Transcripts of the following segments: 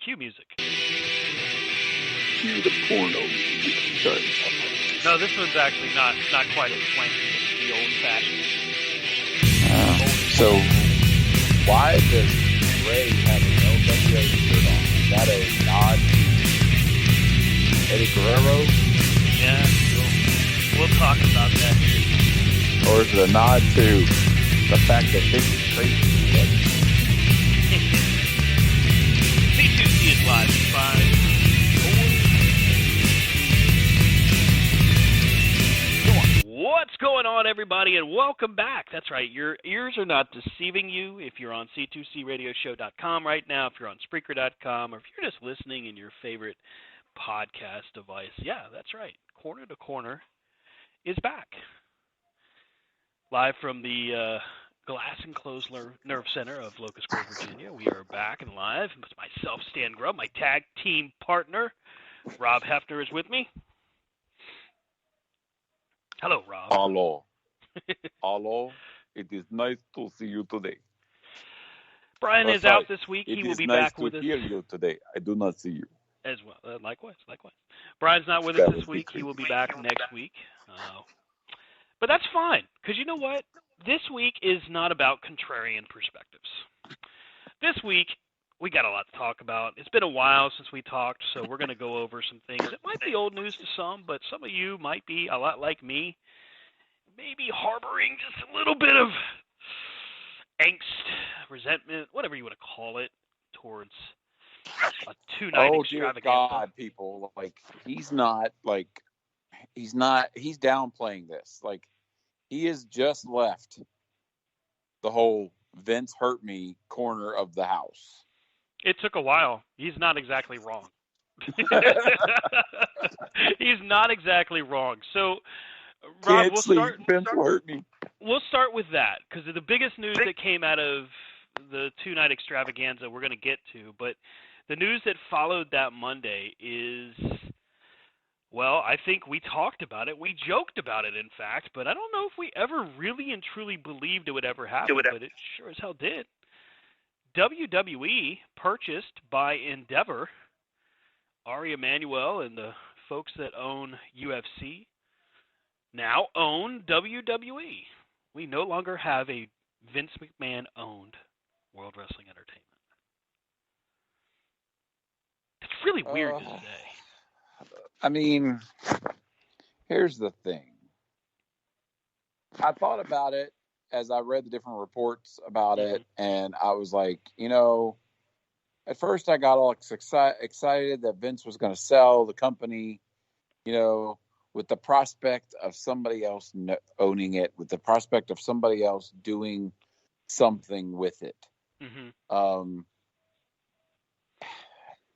Cue music. Cue the porno music. Sorry. No, this one's actually not quite as swanky. It's the old-fashioned. So, why does Ray have an LWA shirt on? Is that a nod to Eddie Guerrero? Yeah, we'll talk about that. Or is it a nod to the fact that this is crazy? C2C is live. 5, 4. What's going on, everybody, and welcome back. That's right, your ears are not deceiving you if you're on C2CRadioshow.com right now, if you're on Spreaker.com, or if you're just listening in your favorite podcast device. Yeah, that's right. Corner to Corner is back. Live from the Glass Enclosed Nerve Center of Locust Grove, Virginia. We are back and live. Myself, Stan Grubb, my tag team partner, Rob Hefner, is with me. Hello, Rob. Hello. Hello. It is nice to see you today. Brian is out this week. He will be back with us. It is nice to hear you today. I do not see you. As well. Likewise. Brian's not with us this week. He will be back next week. But that's fine, because you know what? This week is not about contrarian perspectives. This week, we got a lot to talk about. It's been a while since we talked, so we're going to go over some things. It might be old news to some, but some of you might be a lot like me, maybe harboring just a little bit of angst, resentment, whatever you want to call it, towards a two-night extravaganza. Dear God, people, he's downplaying this. He has just left the whole Vince hurt me corner of the house. It took a while. He's not exactly wrong. He's not exactly wrong. So, Rob, Vince will hurt me. We'll start with that, because the biggest news that came out of the two-night extravaganza we're going to get to, but the news that followed that Monday is, well, I think we talked about it. We joked about it, in fact, but I don't know if we ever really and truly believed it would ever happen, but it sure as hell did. WWE, purchased by Endeavor, Ari Emanuel and the folks that own UFC, now own WWE. We no longer have a Vince McMahon-owned World Wrestling Entertainment. It's really weird to say. I mean, here's the thing. I thought about it as I read the different reports about it, and I was like, at first I got all excited that Vince was going to sell the company, with the prospect of somebody else owning it, with the prospect of somebody else doing something with it. Mm-hmm.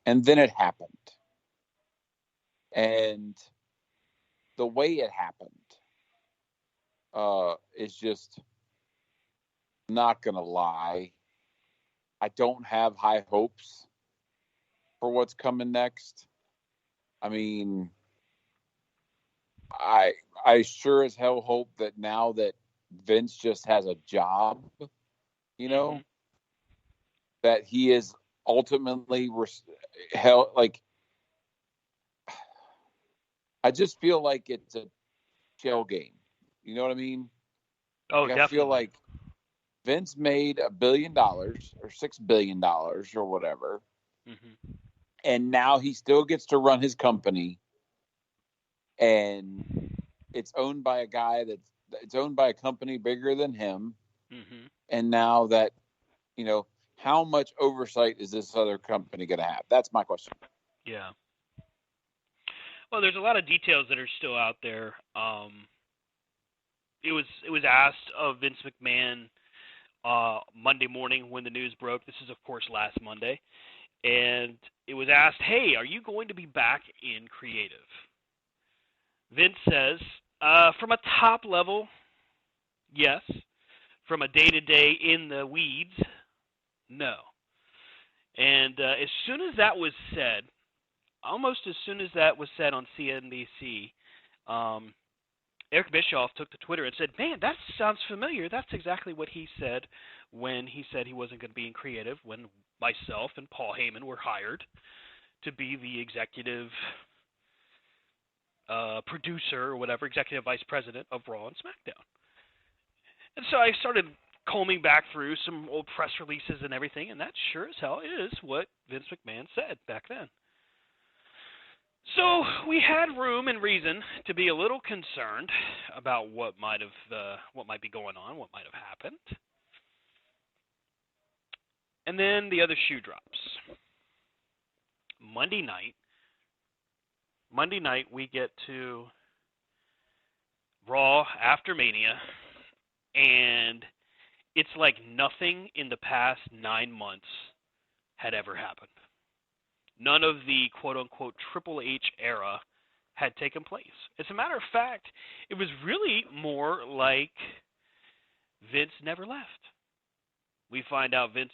And then it happened. And the way it happened is just not going to lie. I don't have high hopes for what's coming next. I mean, I sure as hell hope that now that Vince just has a job, that he is ultimately held. I just feel like it's a shell game. You know what I mean? Oh, definitely. I feel like Vince made $1 billion or $6 billion or whatever, and now he still gets to run his company, and it's owned by a guy it's owned by a company bigger than him, and now that how much oversight is this other company going to have? That's my question. Yeah. Well, there's a lot of details that are still out there. It was asked of Vince McMahon Monday morning when the news broke. This is, of course, last Monday. And it was asked, hey, are you going to be back in creative? Vince says, from a top level, yes. From a day-to-day in the weeds, no. And as soon as that was said, almost as soon as that was said on CNBC, Eric Bischoff took to Twitter and said, man, that sounds familiar. That's exactly what he said when he said he wasn't going to be in creative when myself and Paul Heyman were hired to be the executive producer or whatever, executive vice president of Raw and SmackDown. And so I started combing back through some old press releases and everything, and that sure as hell is what Vince McMahon said back then. So we had room and reason to be a little concerned about what might be going on, what might have happened. And then the other shoe drops. Monday night we get to Raw after Mania, and it's like nothing in the past 9 months had ever happened. None of the quote-unquote Triple H era had taken place. As a matter of fact, it was really more like Vince never left. We find out that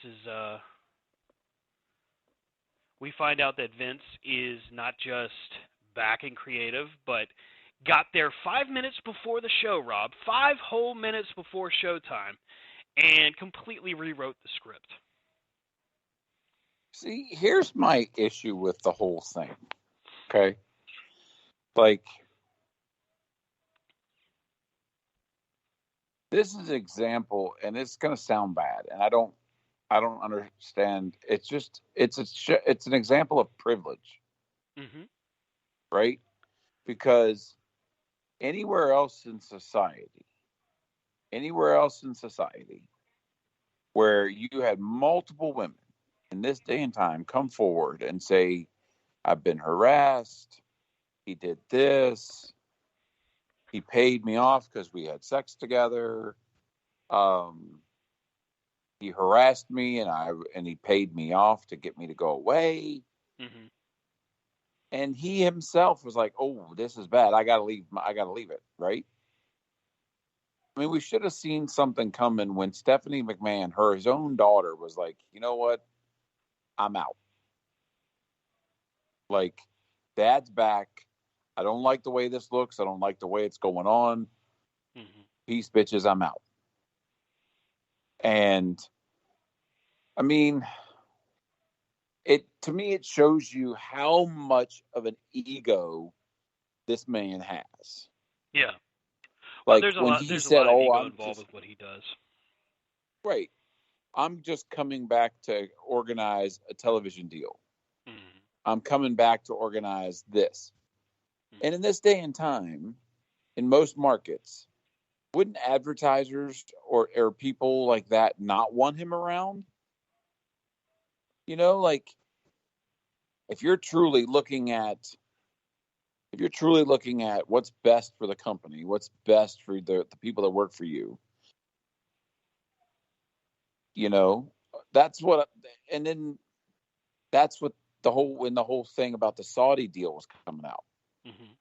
Vince is not just back in creative, but got there 5 minutes before the show, Rob, 5 whole minutes before showtime, and completely rewrote the script. See, here's my issue with the whole thing. Okay? Like, this is an example, and it's going to sound bad, and I don't understand. It's just, it's an example of privilege. Mm-hmm. Right? Because anywhere else in society where you had multiple women in this day and time come forward and say, I've been harassed, he did this, he paid me off because we had sex together, he harassed me and he paid me off to get me to go away. Mm-hmm. And he himself was like, oh, this is bad, I gotta leave it, right? I mean, we should have seen something coming when Stephanie McMahon, his own daughter, was like, you know what? I'm out. Like, Dad's back. I don't like the way this looks. I don't like the way it's going on. Mm-hmm. Peace, bitches, I'm out. And, I mean, to me, it shows you how much of an ego this man has. Yeah. Well, there's a when lot. he There's said, a lot of ego I'm involved with what he does. Right. I'm just coming back to organize a television deal. Mm-hmm. I'm coming back to organize this. Mm-hmm. And in this day and time, in most markets, wouldn't advertisers or people like that not want him around? You know, like, if you're truly looking at what's best for the company, what's best for the people that work for you, you know, that's what, and then that's what the whole thing about the Saudi deal was coming out. Mm-hmm.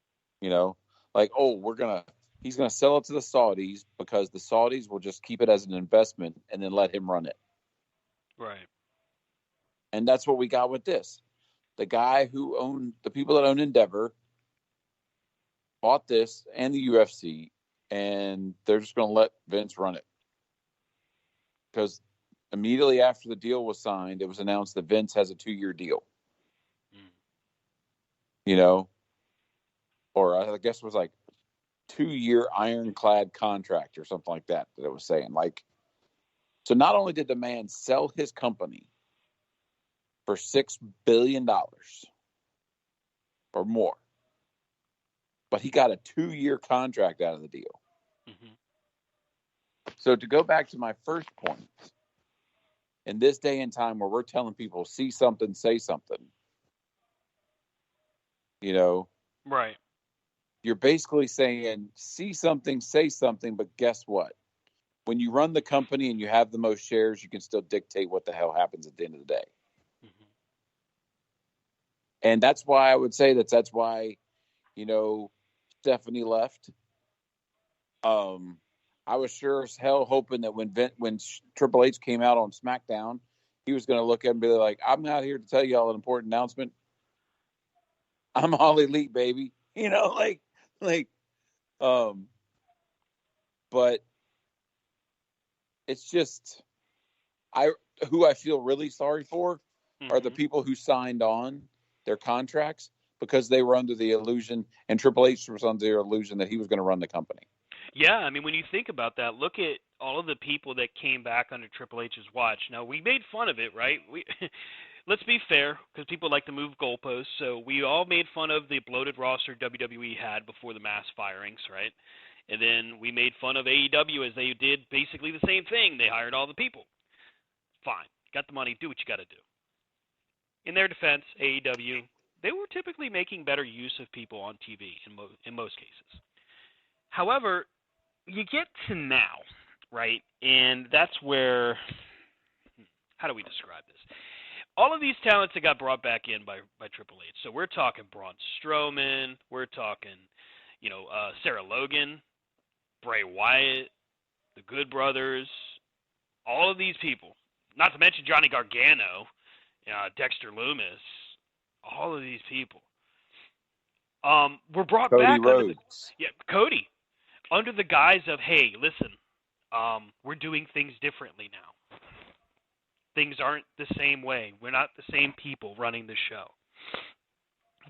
You know, like, oh, he's gonna sell it to the Saudis because the Saudis will just keep it as an investment and then let him run it. Right. And that's what we got with this. The guy the people that own Endeavor bought this and the UFC, and they're just going to let Vince run it. Because immediately after the deal was signed, it was announced that Vince has a 2-year deal. Mm. You know, or I guess it was like 2-year ironclad contract or something like that it was saying. Like, so not only did the man sell his company for $6 billion or more, but he got a 2-year contract out of the deal. Mm-hmm. So to go back to my first point, in this day and time where we're telling people, see something, say something, you know, Right. you're basically saying, see something, say something, but guess what? When you run the company and you have the most shares, you can still dictate what the hell happens at the end of the day. Mm-hmm. And that's why I would say that's why, you know, Stephanie left. I was sure as hell hoping that when Triple H came out on SmackDown, he was going to look at him and be like, I'm not here to tell you all an important announcement. I'm all elite, baby. You know, but it's just, who I feel really sorry for are the Mm-hmm. people who signed on their contracts because they were under the illusion, and Triple H was under the illusion that he was going to run the company. Yeah, I mean, when you think about that, look at all of the people that came back under Triple H's watch. Now, we made fun of it, right? We let's be fair, because people like to move goalposts. So we all made fun of the bloated roster WWE had before the mass firings, right? And then we made fun of AEW as they did basically the same thing. They hired all the people. Fine, got the money, do what you got to do. In their defense, AEW, they were typically making better use of people on TV in most cases. However, you get to now, right? And that's where, how do we describe this? All of these talents that got brought back in by Triple H. So we're talking Braun Strowman, we're talking, Sarah Logan, Bray Wyatt, the Good Brothers, all of these people. Not to mention Johnny Gargano, Dexter Lumis, all of these people. Were brought Cody back Rhodes. Cody, under the guise of, hey, listen, we're doing things differently now. Things aren't the same way. We're not the same people running the show.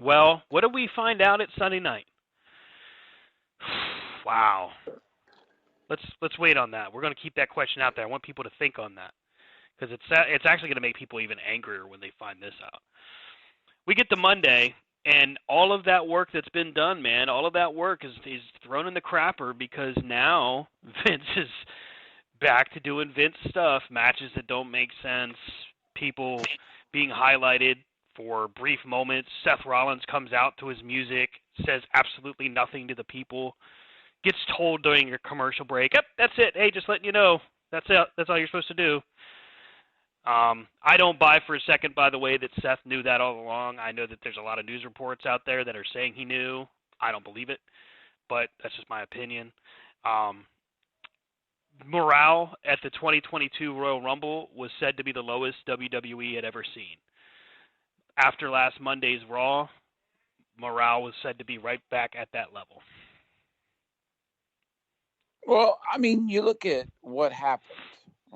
Well, what did we find out at Sunday night? Wow. Let's wait on that. We're going to keep that question out there. I want people to think on that, because it's actually going to make people even angrier when they find this out. We get to Monday, and all of that work that's been done, man, all of that work is thrown in the crapper, because now Vince is back to doing Vince stuff, matches that don't make sense, people being highlighted for brief moments. Seth Rollins comes out to his music, says absolutely nothing to the people, gets told during your commercial break, yep, that's it, hey, just letting you know, that's it, that's all you're supposed to do. I don't buy for a second, by the way, that Seth knew that all along. I know that there's a lot of news reports out there that are saying he knew. I don't believe it, but that's just my opinion. Morale at the 2022 Royal Rumble was said to be the lowest WWE had ever seen. After last Monday's Raw, morale was said to be right back at that level. Well, I mean, you look at what happened,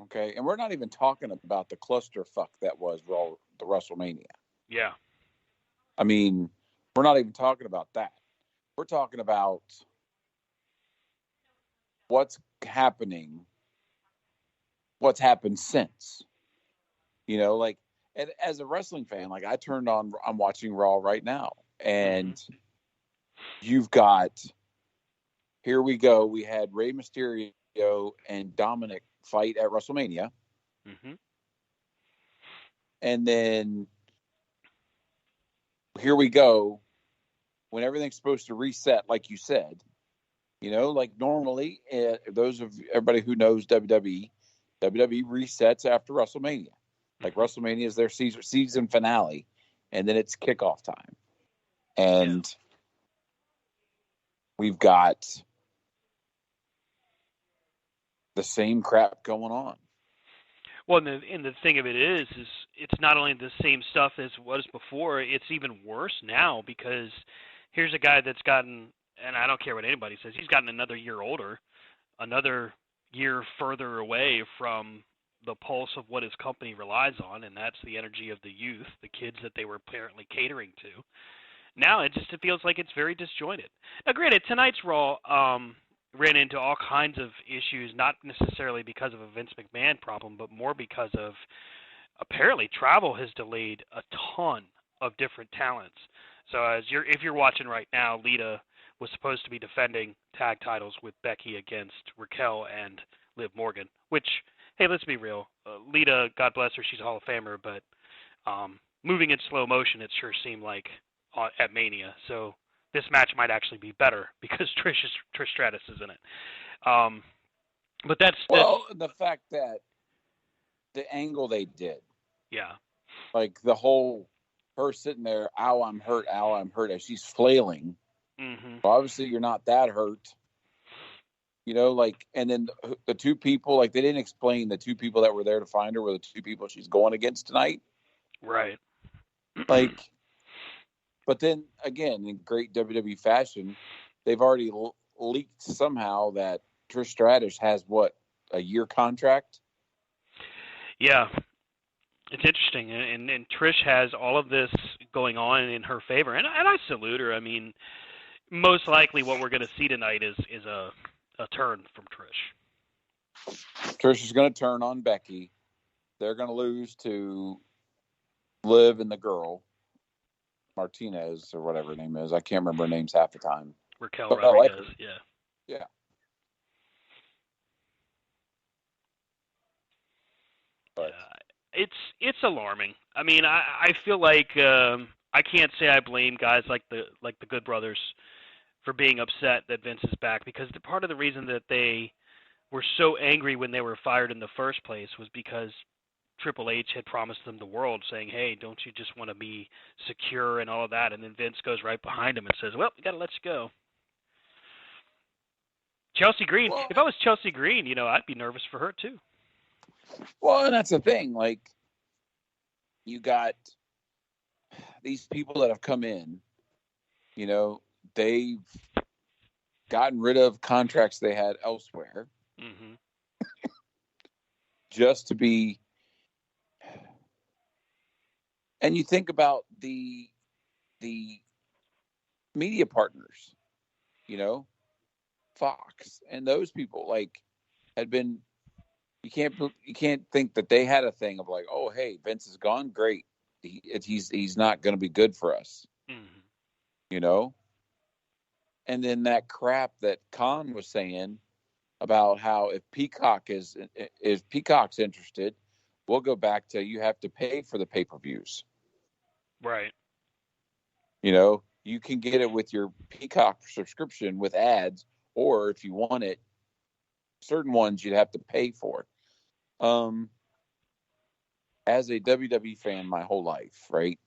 okay, and we're not even talking about the clusterfuck that was the WrestleMania. Yeah. I mean, we're not even talking about that. We're talking about what's happened since. Like, and as a wrestling fan, like I'm watching Raw right now, and you've got, here we go. We had Rey Mysterio and Dominic fight at WrestleMania. Mm-hmm. And then here we go when everything's supposed to reset, like you said. Like normally, everybody who knows WWE resets after WrestleMania. Like WrestleMania is their season finale, and then it's kickoff time. And we've got the same crap going on. Well, and the thing of it is it's not only the same stuff as was before, it's even worse now, because here's a guy that's gotten, and I don't care what anybody says, he's gotten another year older, another year further away from the pulse of what his company relies on, and that's the energy of the youth, the kids that they were apparently catering to. Now it feels like it's very disjointed. Now, granted, tonight's Raw ran into all kinds of issues, not necessarily because of a Vince McMahon problem, but more because of apparently travel has delayed a ton of different talents. So if you're watching right now, Lita was supposed to be defending tag titles with Becky against Raquel and Liv Morgan, which, hey, let's be real. Lita, God bless her, she's a Hall of Famer, but moving in slow motion, it sure seemed like at Mania. So this match might actually be better because Trish Stratus is in it. But that's the fact that the angle they did, yeah, like the whole her sitting there, ow, I'm hurt, as she's flailing. Mm-hmm. Well, obviously you're not that hurt, like, and then the two people, like, they didn't explain the two people that were there to find her were the two people she's going against tonight, right? Like. But then, again, in great WWE fashion, they've already leaked somehow that Trish Stratus has, a year contract? Yeah. It's interesting, and Trish has all of this going on in her favor, and I salute her. I mean, most likely what we're going to see tonight is a turn from Trish. Trish is going to turn on Becky. They're going to lose to Liv and the girl, Martinez or whatever her name is. I can't remember her names half the time. Raquel But Rodriguez, yeah. Yeah. But It's alarming. I mean, I feel like I can't say I blame guys like the Good Brothers for being upset that Vince is back, because part of the reason that they were so angry when they were fired in the first place was because Triple H had promised them the world, saying, "Hey, don't you just want to be secure and all of that?" And then Vince goes right behind him and says, "Well, we got to let you go." Chelsea Green. well, If I was Chelsea Green, I'd be nervous for her too. well, and that's the thing. Like, you got these people that have come in. They've gotten rid of contracts they had elsewhere Mm-hmm. just to be. And you think about the media partners, Fox and those people, like, had been. You can't think that they had a thing of like, oh, hey, Vince is gone, great. He's not going to be good for us, Mm-hmm. And then that crap that Khan was saying about how if Peacock's interested, we'll go back to you have to pay for the pay-per-views. Right. You can get it with your Peacock subscription with ads, or if you want it, certain ones you'd have to pay for. As a WWE fan my whole life, right?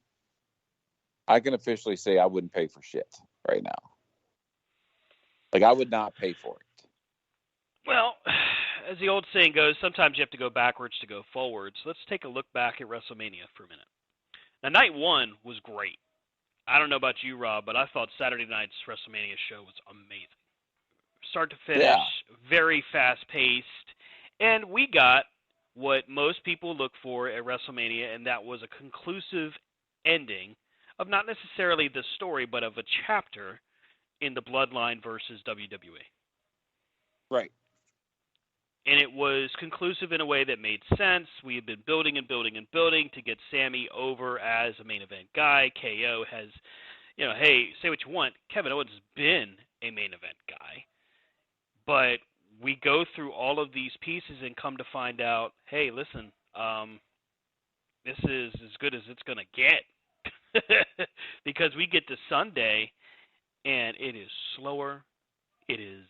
I can officially say I wouldn't pay for shit right now. Like, I would not pay for it. Well, as the old saying goes, sometimes you have to go backwards to go forwards. Let's take a look back at WrestleMania for a minute. Now, night one was great. I don't know about you, Rob, but I thought Saturday night's WrestleMania show was amazing. Start to finish, Yeah. very fast-paced, and we got what most people look for at WrestleMania, and that was a conclusive ending of not necessarily the story, but of a chapter in the Bloodline versus WWE. Right. And it was conclusive in a way that made sense. We had been building and building and building to get Sammy over as a main event guy. KO has, hey, say what you want, Kevin Owens has been a main event guy. But we go through all of these pieces and come to find out, hey, listen, this is as good as it's going to get. Because we get to Sunday, and it is slower. It is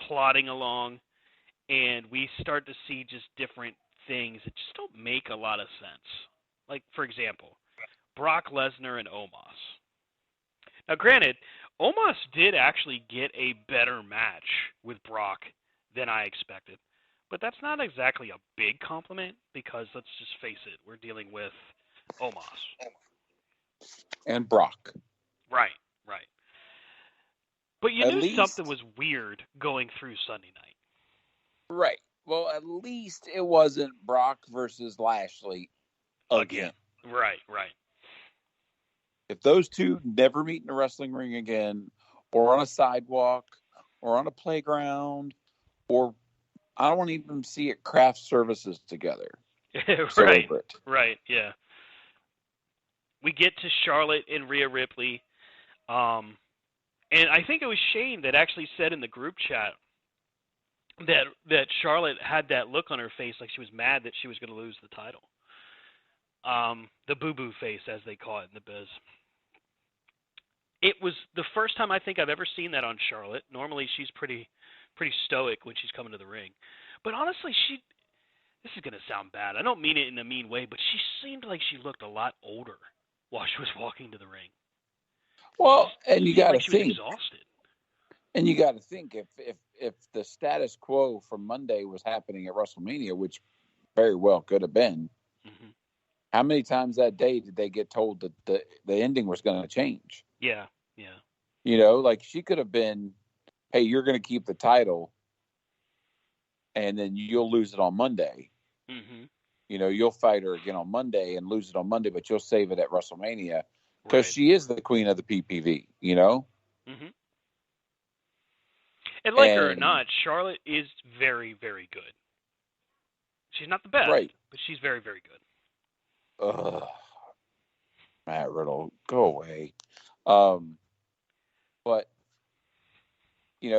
plodding along. And we start to see just different things that just don't make a lot of sense. Like, for example, Brock Lesnar and Omos. Now, granted, Omos did actually get a better match with Brock than I expected. But that's not exactly a big compliment because, let's just face it, we're dealing with Omos. And Brock. Right. But you At knew least something was weird going through Sunday night. Right. Well, at least it wasn't Brock versus Lashley again. Right. If those two never meet in a wrestling ring again, or on a sidewalk, or on a playground, or I don't want to even see it craft services together. Right, yeah. We get to Charlotte and Rhea Ripley. And I think it was Shane that actually said in the group chat that Charlotte had that look on her face like she was mad that she was going to lose the title. The boo-boo face, as they call it in the biz. It was the first time I think I've ever seen that on Charlotte. Normally she's pretty stoic when she's coming to the ring. But honestly, this is going to sound bad. I don't mean it in a mean way, but she seemed like she looked a lot older while she was walking to the ring. Well, and you got to think. She was exhausted. And you got to think if the status quo from Monday was happening at WrestleMania, which very well could have been, how many times that day did they get told that the ending was going to change? Yeah. Like, she could have been, hey, you're going to keep the title, and then you'll lose it on Monday. you'll fight her again on Monday and lose it on Monday, but you'll save it at WrestleMania because Right. she is the queen of the PPV, Hmm. And like her or And not, Charlotte is very, very good. She's not the best, right. but she's very, very good. Ugh, Matt Riddle, go away. Um, but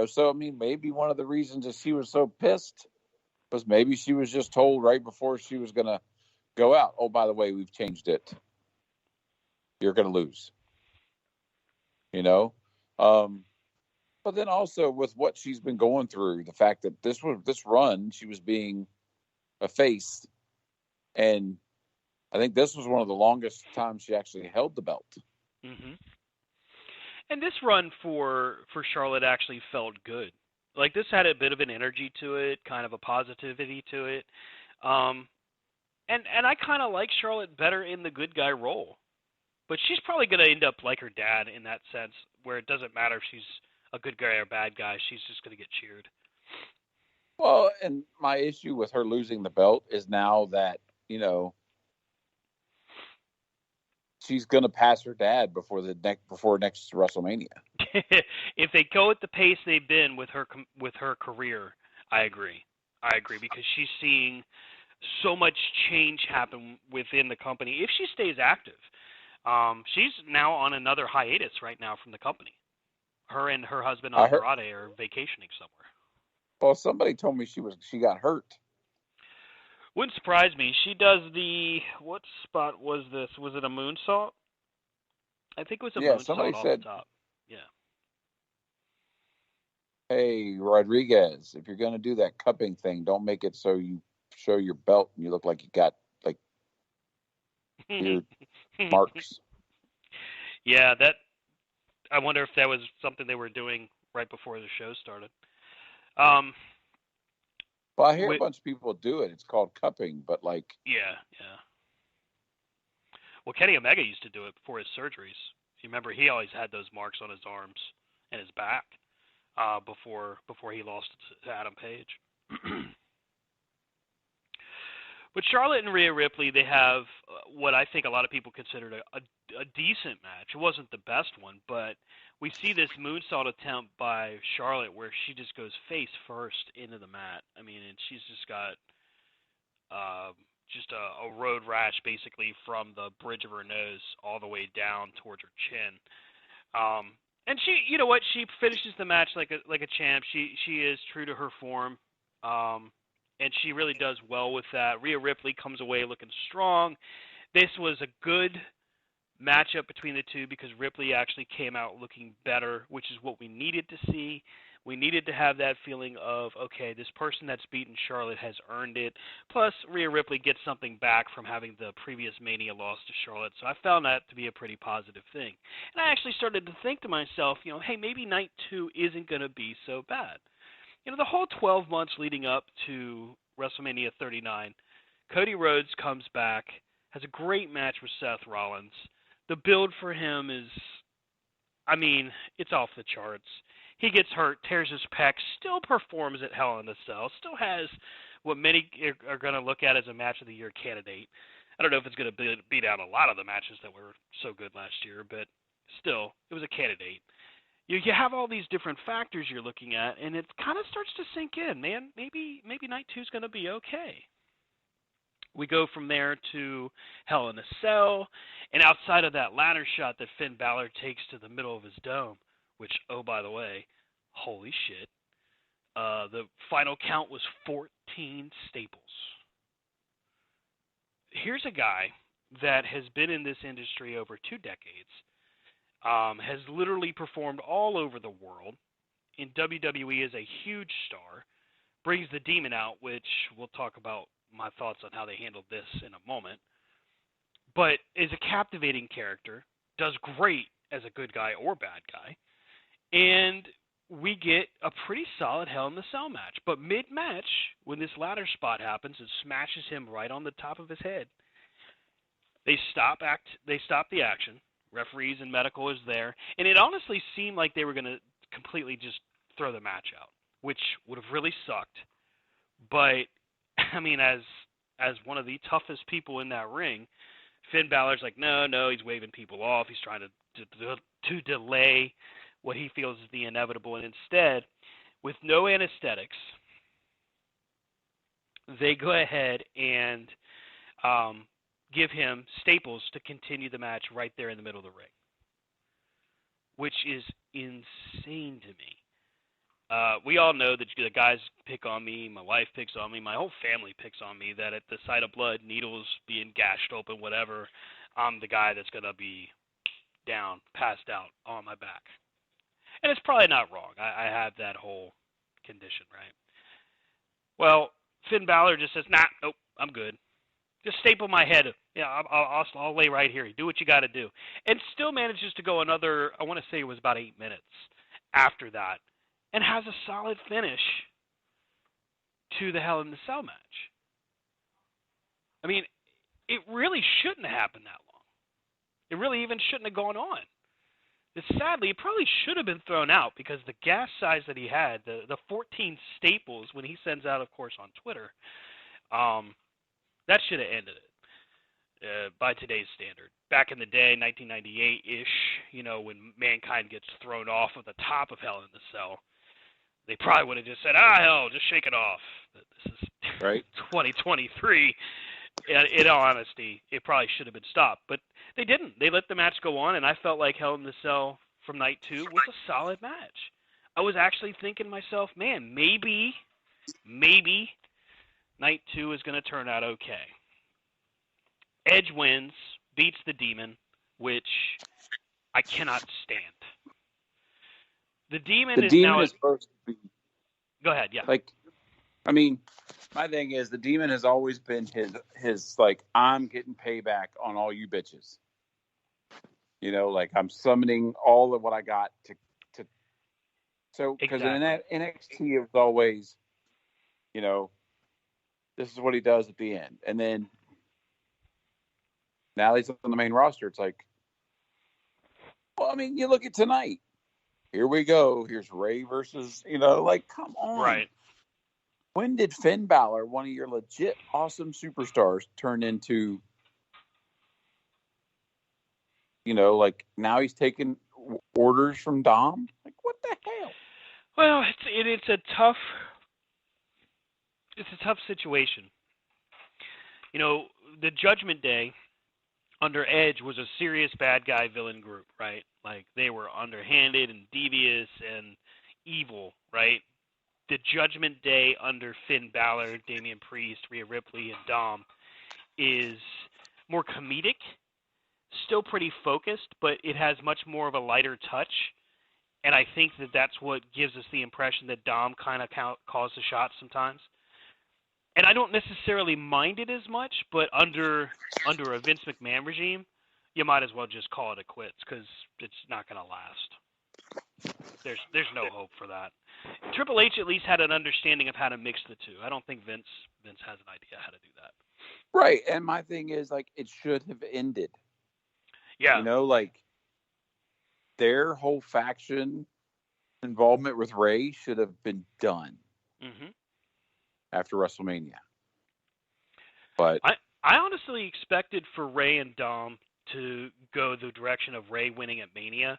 so I mean, maybe one of the reasons that she was so pissed was maybe she was just told right before she was gonna go out. Oh, by the way, we've changed it. You're gonna lose. You know, um, but then also with what she's been going through, the fact that this run she was being a face, and I think this was one of the longest times she actually held the belt. Hmm. And this run for Charlotte actually felt good. Like this had a bit of an energy to it, kind of a positivity to it. Um, and I kind of like Charlotte better in the good guy role. But she's probably going to end up like her dad in that sense, where it doesn't matter if she's a good guy or a bad guy. She's just going to get cheered. Well, and my issue with her losing the belt is now that she's going to pass her dad before next WrestleMania. If they go at the pace they've been with her career, I agree. I agree because she's seeing so much change happen within the company. If she stays active, she's now on another hiatus right now from the company. Her and her husband I heard. Andrade are vacationing somewhere. Well, somebody told me she got hurt. Wouldn't surprise me. She does what spot was this? Was it a moonsault? I think it was a Yeah, somebody moonsault off the said, top. Yeah. "Hey, Rodriguez, if you're going to do that cupping thing, don't make it so you show your belt and you look like you got like weird marks." Yeah, that. I wonder if that was something they were doing right before the show started. Um, Well, I hear a with, bunch of people do it. It's called cupping, but like, yeah, yeah. Well, Kenny Omega used to do it before his surgeries. You remember he always had those marks on his arms and his back before he lost to Adam Page. But Charlotte and Rhea Ripley, they have what I think a lot of people considered a decent match. It wasn't the best one, but we see this moonsault attempt by Charlotte where she just goes face first into the mat. I mean, and she's just got just a road rash basically from the bridge of her nose all the way down towards her chin. And she, you know what, she finishes the match like a champ. She is true to her form. And she really does well with that. Rhea Ripley comes away looking strong. This was a good matchup between the two because Ripley actually came out looking better, which is what we needed to see. We needed to have that feeling of, okay, this person that's beaten Charlotte has earned it. Plus, Rhea Ripley gets something back from having the previous Mania loss to Charlotte. So I found that to be a pretty positive thing. And I actually started to think to myself, hey, maybe night 2 isn't going to be so bad. The whole 12 months leading up to WrestleMania 39, Cody Rhodes comes back, has a great match with Seth Rollins. The build for him is, I mean, it's off the charts. He gets hurt, tears his pec, still performs at Hell in a Cell, still has what many are going to look at as a match of the year candidate. I don't know if it's going to beat out a lot of the matches that were so good last year, but still, it was a candidate. You have all these different factors you're looking at, and it kind of starts to sink in, man. Maybe night 2 is going to be okay. We go from there to Hell in a Cell, and outside of that ladder shot that Finn Balor takes to the middle of his dome, which, oh, by the way, holy shit, the final count was 14 staples. Here's a guy that has been in this industry over 2 decades, has literally performed all over the world, in WWE is a huge star, brings the demon out, which we'll talk about my thoughts on how they handled this in a moment, but is a captivating character, does great as a good guy or bad guy, and we get a pretty solid Hell in the Cell match. But mid-match, when this ladder spot happens, it smashes him right on the top of his head. They stop the action. Referees and medical is there, and it honestly seemed like they were going to completely just throw the match out, which would have really sucked. But I mean, as as one of the toughest people in that ring. Finn Balor's like, no, he's waving people off. He's trying to delay what he feels is the inevitable. And instead, with no anesthetics, they go ahead and give him staples to continue the match right there in the middle of the ring, which is insane to me. We all know that the guys pick on me, my wife picks on me, my whole family picks on me, that at the sight of blood, needles being gashed open, whatever, I'm the guy that's going to be down, passed out on my back. And it's probably not wrong. I have that whole condition, right? Well, Finn Balor just says, nope, I'm good. Just staple my head. Yeah, I'll lay right here. Do what you got to do. And still manages to go another, I want to say it was about 8 minutes after that, and has a solid finish to the Hell in the Cell match. I mean, it really shouldn't have happened that long. It really even shouldn't have gone on. Sadly, it probably should have been thrown out because the gas size that he had, the 14 staples when he sends out, of course, on Twitter, that should have ended it by today's standard. Back in the day, 1998-ish, when Mankind gets thrown off of the top of Hell in the Cell, they probably would have just said, hell, just shake it off. This is right. 2023. In all honesty, it probably should have been stopped. But they didn't. They let the match go on, and I felt like Hell in the Cell from night 2 was a solid match. I was actually thinking to myself, man, maybe night 2 is going to turn out okay. Edge wins, beats the Demon, which I cannot stand. The Demon is supposed to be. Go ahead, yeah. My thing is the Demon has always been his I'm getting payback on all you bitches. I'm summoning all of what I got to. So because in that NXT it was always, this is what he does at the end, and then now he's on the main roster. It's like, well, you look at tonight. Here we go. Here's Ray versus, come on. Right. When did Finn Balor, one of your legit awesome superstars, turn into, now he's taking orders from Dom? What the hell? Well, it's a tough situation. The Judgment Day under Edge was a serious bad guy villain group, right? They were underhanded and devious and evil, right? The Judgment Day under Finn Balor, Damian Priest, Rhea Ripley, and Dom is more comedic, still pretty focused, but it has much more of a lighter touch. And I think that's what gives us the impression that Dom kind of calls the shots sometimes. And I don't necessarily mind it as much, but under a Vince McMahon regime, you might as well just call it a quits because it's not going to last. There's no hope for that. Triple H at least had an understanding of how to mix the two. I don't think Vince has an idea how to do that. Right, and my thing is it should have ended. Yeah. Their whole faction involvement with Ray should have been done after WrestleMania. But I honestly expected for Ray and Dom to go the direction of Ray winning at Mania,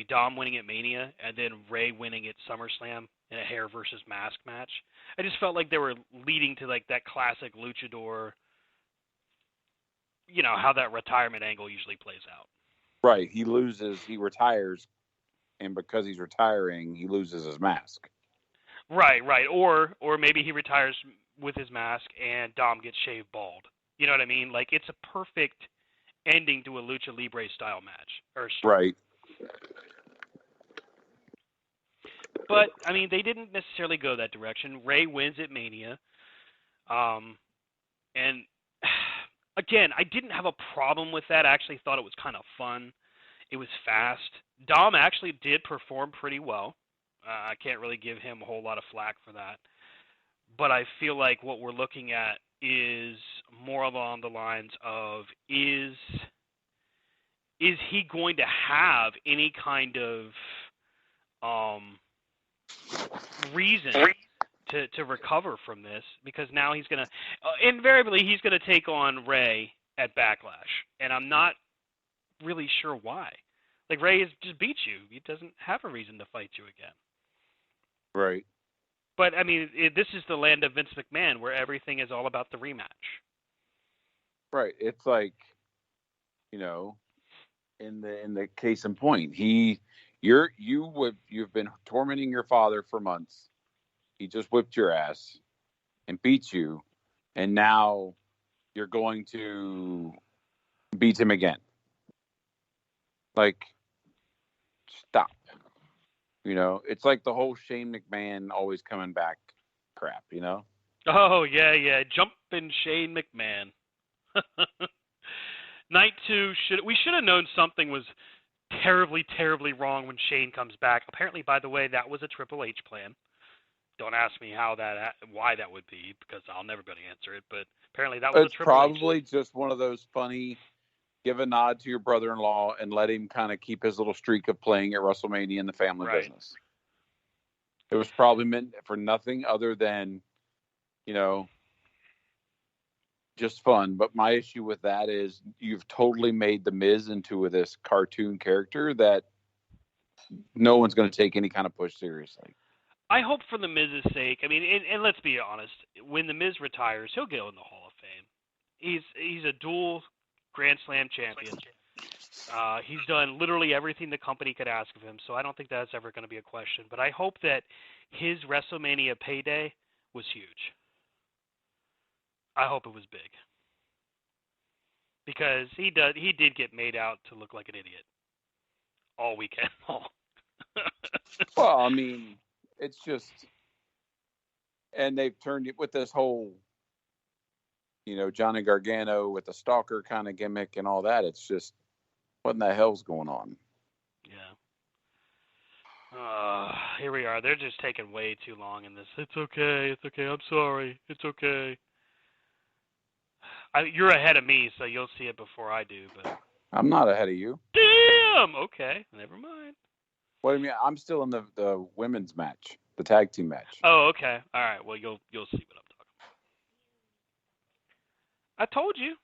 Dom winning at Mania, and then Ray winning at SummerSlam in a hair versus mask match. I just felt like they were leading to that classic luchador, how that retirement angle usually plays out. Right, he retires, and because he's retiring, he loses his mask. Right, or maybe he retires with his mask and Dom gets shaved bald. You know what I mean? It's a perfect ending to a Lucha Libre style match. Right. But, they didn't necessarily go that direction. Ray wins at Mania. And, again, I didn't have a problem with that. I actually thought it was kind of fun. It was fast. Dom actually did perform pretty well. I can't really give him a whole lot of flack for that. But I feel like what we're looking at is more along the lines of, is he going to have any kind of reason to recover from this, because now he's gonna invariably he's gonna take on Ray at Backlash, and I'm not really sure why. Like, Ray has just beat you; he doesn't have a reason to fight you again. Right. But I mean, this is the land of Vince McMahon, where everything is all about the rematch. Right. It's like, you know, in the case in point, you've been tormenting your father for months. He just whipped your ass and beat you, and now you're going to beat him again. Like, stop. You know, it's like the whole Shane McMahon always coming back crap, you know? Oh yeah, jumping Shane McMahon. Night 2 we should have known something was terribly, terribly wrong when Shane comes back. Apparently, by the way, that was a Triple H plan. Don't ask me why that would be, because I'll never be able to answer it. But apparently, that was a Triple H. It's probably just one of those funny, give a nod to your brother-in-law and let him kind of keep his little streak of playing at WrestleMania in the family business. It was probably meant for nothing other than, you know, just fun. But my issue with that is you've totally made The Miz into this cartoon character that no one's going to take any kind of push seriously. I hope for The Miz's sake. I mean, and let's be honest, when The Miz retires, he'll go in the Hall of Fame. He's a dual Grand Slam champion. He's done literally everything the company could ask of him, so I don't think that's ever going to be a question. But I hope that his WrestleMania payday was huge. I hope it was big, because he did get made out to look like an idiot all weekend long. Well, I mean, it's just, and they've turned it with this whole, you know, Johnny Gargano with the stalker kind of gimmick and all that. It's just, what in the hell's going on? Yeah. Here we are. They're just taking way too long in this. It's okay. I'm sorry. It's okay. You're ahead of me, so you'll see it before I do. But I'm not ahead of you. Damn. Okay. Never mind. What do you mean? I'm still in the women's match, the tag team match. Oh, okay. All right. Well, you'll see what I'm talking about. I told you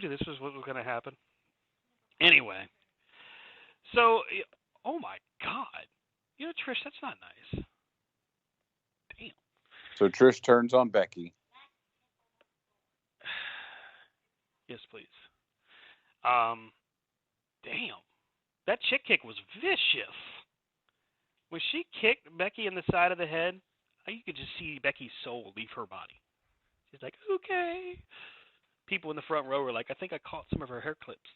this was what was going to happen. Anyway. So, oh my God. You know, Trish, that's not nice. Damn. So Trish turns on Becky. Yes, please. Damn. That chick kick was vicious. When she kicked Becky in the side of the head, you could just see Becky's soul leave her body. She's like, okay. People in the front row were like, I think I caught some of her hair clips.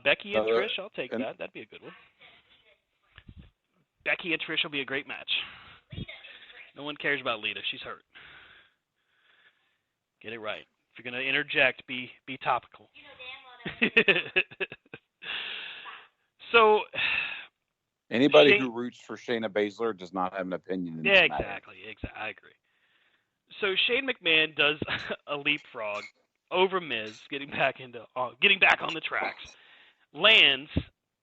Becky and Trish, I'll take that. That'd be a good one. Becky and Trish will be a great match. No one cares about Lita. She's hurt. Get it right. If you're going to interject, be topical. So, anybody who roots for Shayna Baszler does not have an opinion in this matter. Exactly. I agree. So Shane McMahon does a leapfrog over Miz, getting back on the tracks, lands,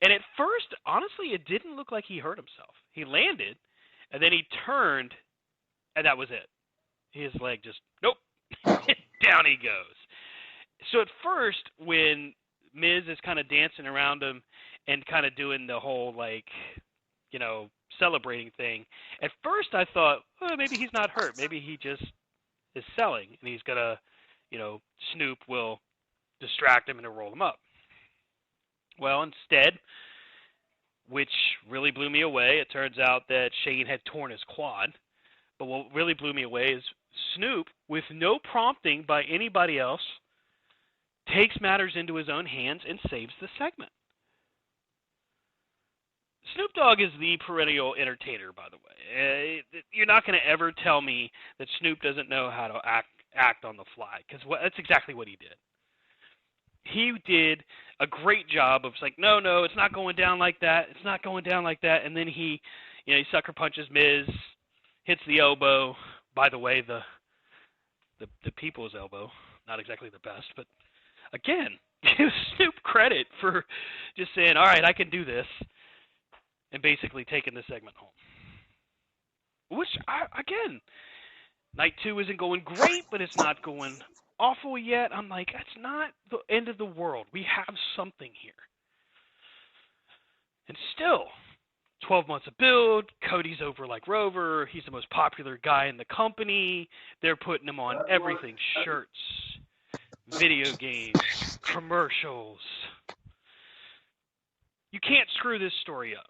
and at first, honestly, it didn't look like he hurt himself. He landed, and then he turned, and that was it. His leg just, nope, down he goes. So at first, when Miz is kind of dancing around him and kind of doing the whole, like, you know, celebrating thing, at first I thought, well, maybe he's not hurt. Maybe he just is selling, and he's going to, you know, Snoop will distract him and roll him up. Well, instead, which really blew me away, it turns out that Shane had torn his quad. But what really blew me away is Snoop, with no prompting by anybody else, takes matters into his own hands and saves the segment. Snoop Dogg is the perennial entertainer, by the way. You're not going to ever tell me that Snoop doesn't know how to act on the fly, because that's exactly what he did. He did a great job of like, no, it's not going down like that. It's not going down like that. And then he sucker punches Miz, hits the elbow. By the way, the people's elbow, not exactly the best, but again, give Snoop credit for just saying, all right, I can do this, and basically taking the segment home. Which, again, night 2 isn't going great, but it's not going awful yet. I'm like, that's not the end of the world. We have something here. And still, 12 months of build, Cody's over like Rover, he's the most popular guy in the company, they're putting him on everything, shirts, video games, commercials. You can't screw this story up.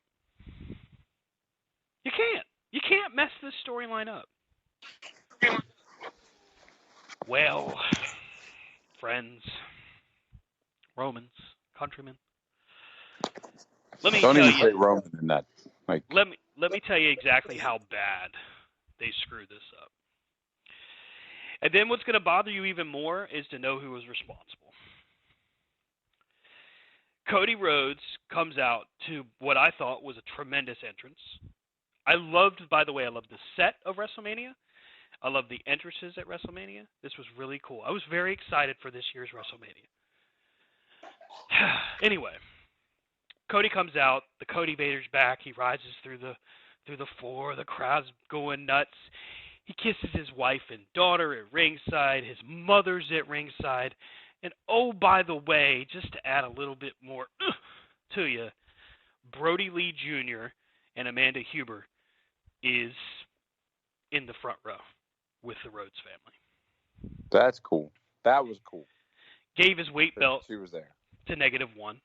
You can't. You can't mess this storyline up. Well, friends, Romans, countrymen, let me Don't tell even you. put Roman in that. Like, let me tell you exactly how bad they screwed this up. And then what's going to bother you even more is to know who was responsible. Cody Rhodes comes out to what I thought was a tremendous entrance. By the way, I loved the set of WrestleMania. I loved the entrances at WrestleMania. This was really cool. I was very excited for this year's WrestleMania. Anyway, Cody comes out. The Cody Vader's back. He rises through the floor. The crowd's going nuts. He kisses his wife and daughter at ringside. His mother's at ringside. And oh, by the way, just to add a little bit more to you, Brody Lee Jr. and Amanda Huber is in the front row with the Rhodes family. that's cool. That was cool. Gave his weight belt She was there to -1.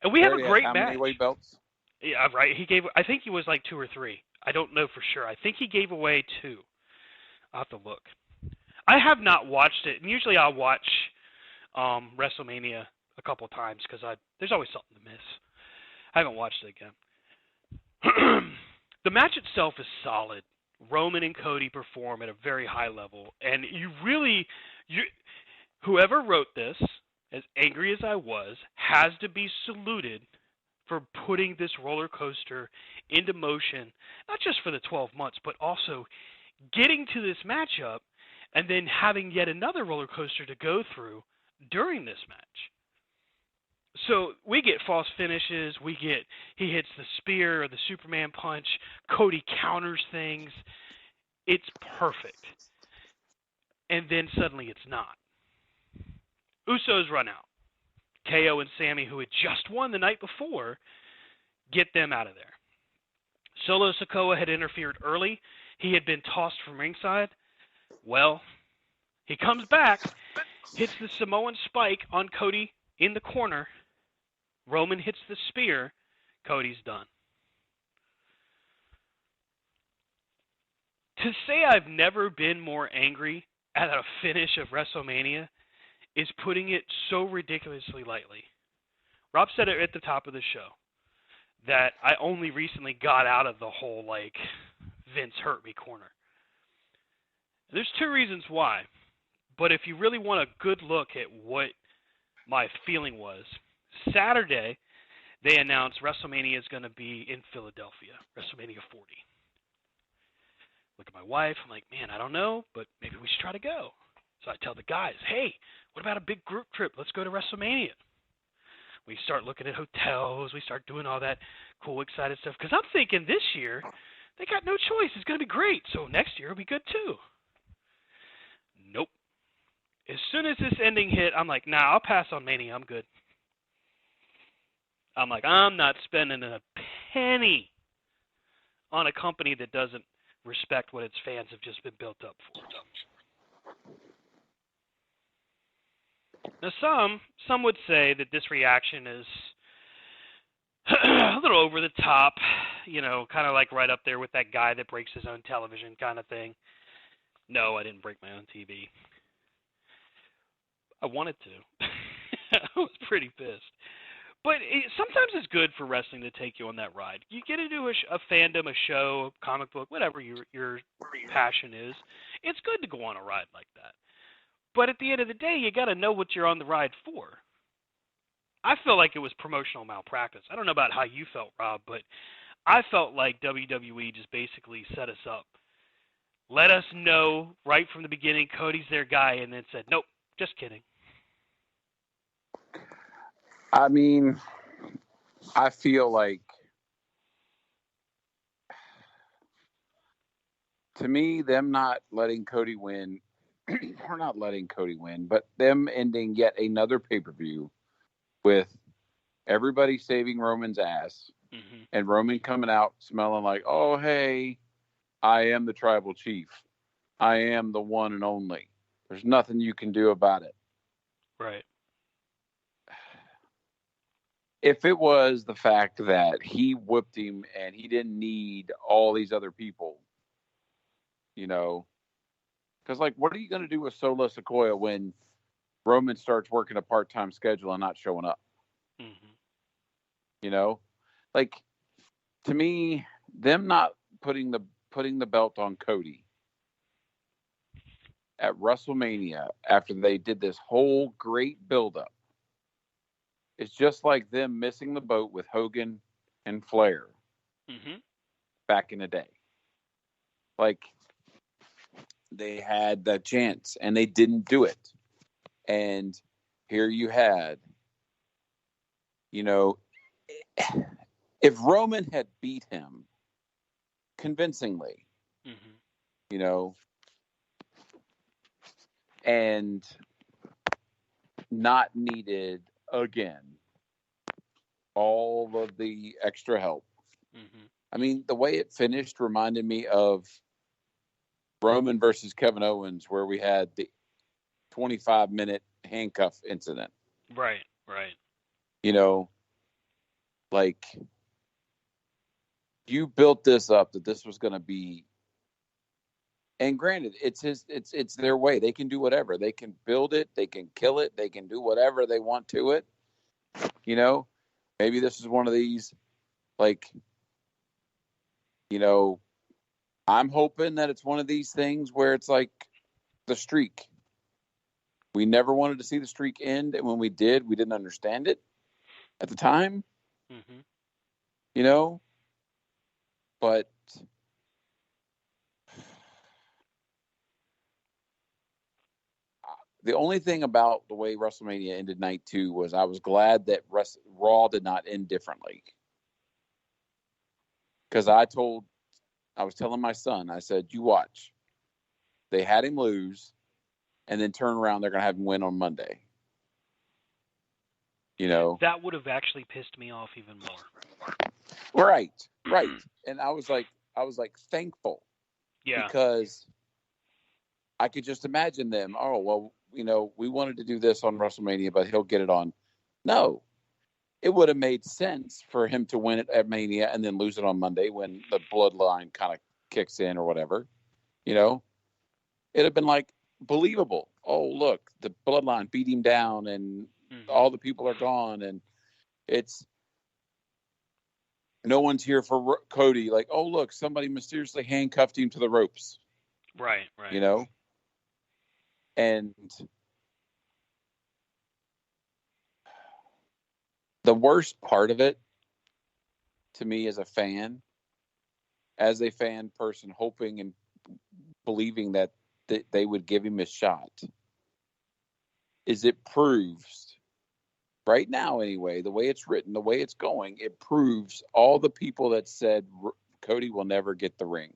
And we have a great match. How many weight belts? Yeah, right. I think he was like 2 or 3. I don't know for sure. I think he gave away 2. I'll have to look. I have not watched it, and usually I'll watch WrestleMania a couple times because there's always something to miss. I haven't watched it again. The match itself is solid. Roman and Cody perform at a very high level, and whoever wrote this, as angry as I was, has to be saluted for putting this roller coaster into motion, not just for the 12 months, but also getting to this matchup and then having yet another roller coaster to go through during this match. So we get false finishes, he hits the spear or the Superman punch, Cody counters things. It's perfect. And then suddenly it's not. Usos run out. KO and Sammy, who had just won the night before, get them out of there. Solo Sikoa had interfered early. He had been tossed from ringside. Well, he comes back, hits the Samoan spike on Cody in the corner. Roman hits the spear. Cody's done. To say I've never been more angry at a finish of WrestleMania is putting it so ridiculously lightly. Rob said it at the top of the show that I only recently got out of the whole, like, Vince hurt me corner. There's 2 reasons why. But if you really want a good look at what my feeling was, Saturday they announced WrestleMania is going to be in Philadelphia, WrestleMania 40. Look at my wife. I'm like, man, I don't know, but maybe we should try to go. So I tell the guys, hey, what about a big group trip? Let's go to WrestleMania. We start looking at hotels. We start doing all that cool, excited stuff. Because I'm thinking this year, they got no choice. It's going to be great. So next year will be good too. Nope. As soon as this ending hit, I'm like, nah, I'll pass on Mania. I'm good. I'm like, I'm not spending a penny on a company that doesn't respect what its fans have just been built up for. Now, some would say that this reaction is a little over the top, kind of like right up there with that guy that breaks his own television kind of thing. No, I didn't break my own TV. I wanted to. I was pretty pissed. But sometimes it's good for wrestling to take you on that ride. You get into a fandom, a show, a comic book, whatever your passion is. It's good to go on a ride like that. But at the end of the day, you got to know what you're on the ride for. I felt like it was promotional malpractice. I don't know about how you felt, Rob, but I felt like WWE just basically set us up. Let us know right from the beginning Cody's their guy, and then said, nope, just kidding. I mean, I feel like, to me, them not letting Cody win, or not letting Cody win, but them ending yet another pay-per-view with everybody saving Roman's ass, and Roman coming out smelling like, oh, hey, I am the tribal chief. I am the one and only. There's nothing you can do about it. Right. If it was the fact that he whipped him and he didn't need all these other people, because, like, what are you going to do with Solo Sikoa when Roman starts working a part-time schedule and not showing up? Like, to me, them not putting the belt on Cody at WrestleMania after they did this whole great buildup, it's just like them missing the boat with Hogan and Flair back in the day. Like, they had that chance and they didn't do it. And here you had, if Roman had beat him convincingly, and not needed, again, all of the extra help. I mean, the way it finished reminded me of Roman versus Kevin Owens, where we had the 25-minute handcuff incident. Right. Like, you built this up that this was going to be, and granted, it's their way. They can do whatever. They can build it. They can kill it. They can do whatever they want to it. Maybe this is one of these, like, I'm hoping that it's one of these things where it's like the streak. We never wanted to see the streak end, and when we did, we didn't understand it at the time. But the only thing about the way WrestleMania ended night 2 was I was glad that Raw did not end differently. Because I was telling my son, I said, you watch. They had him lose, and then turn around, they're going to have him win on Monday. That would have actually pissed me off even more. Right. And I was like thankful. Yeah. Because I could just imagine them, oh, well, we wanted to do this on WrestleMania, but he'll get it on. No. It would have made sense for him to win it at Mania and then lose it on Monday when the bloodline kind of kicks in or whatever. It'd have been like believable. Oh, look, the bloodline beat him down and all the people are gone, and it's no one's here for Cody. Like, oh, look, somebody mysteriously handcuffed him to the ropes. Right. And the worst part of it, to me as a fan person, hoping and believing that they would give him a shot, is it proves, right now anyway, the way it's written, the way it's going, it proves all the people that said Cody will never get the ring.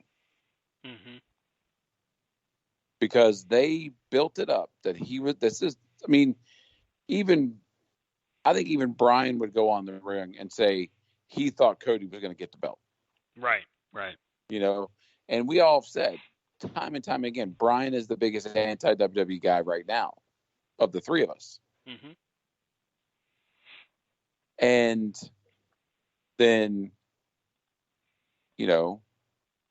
Because they built it up that he would, I think even Brian would go on the ring and say he thought Cody was going to get the belt. Right. And we all have said time and time again, Brian is the biggest anti-WWE guy right now of the three of us. And then,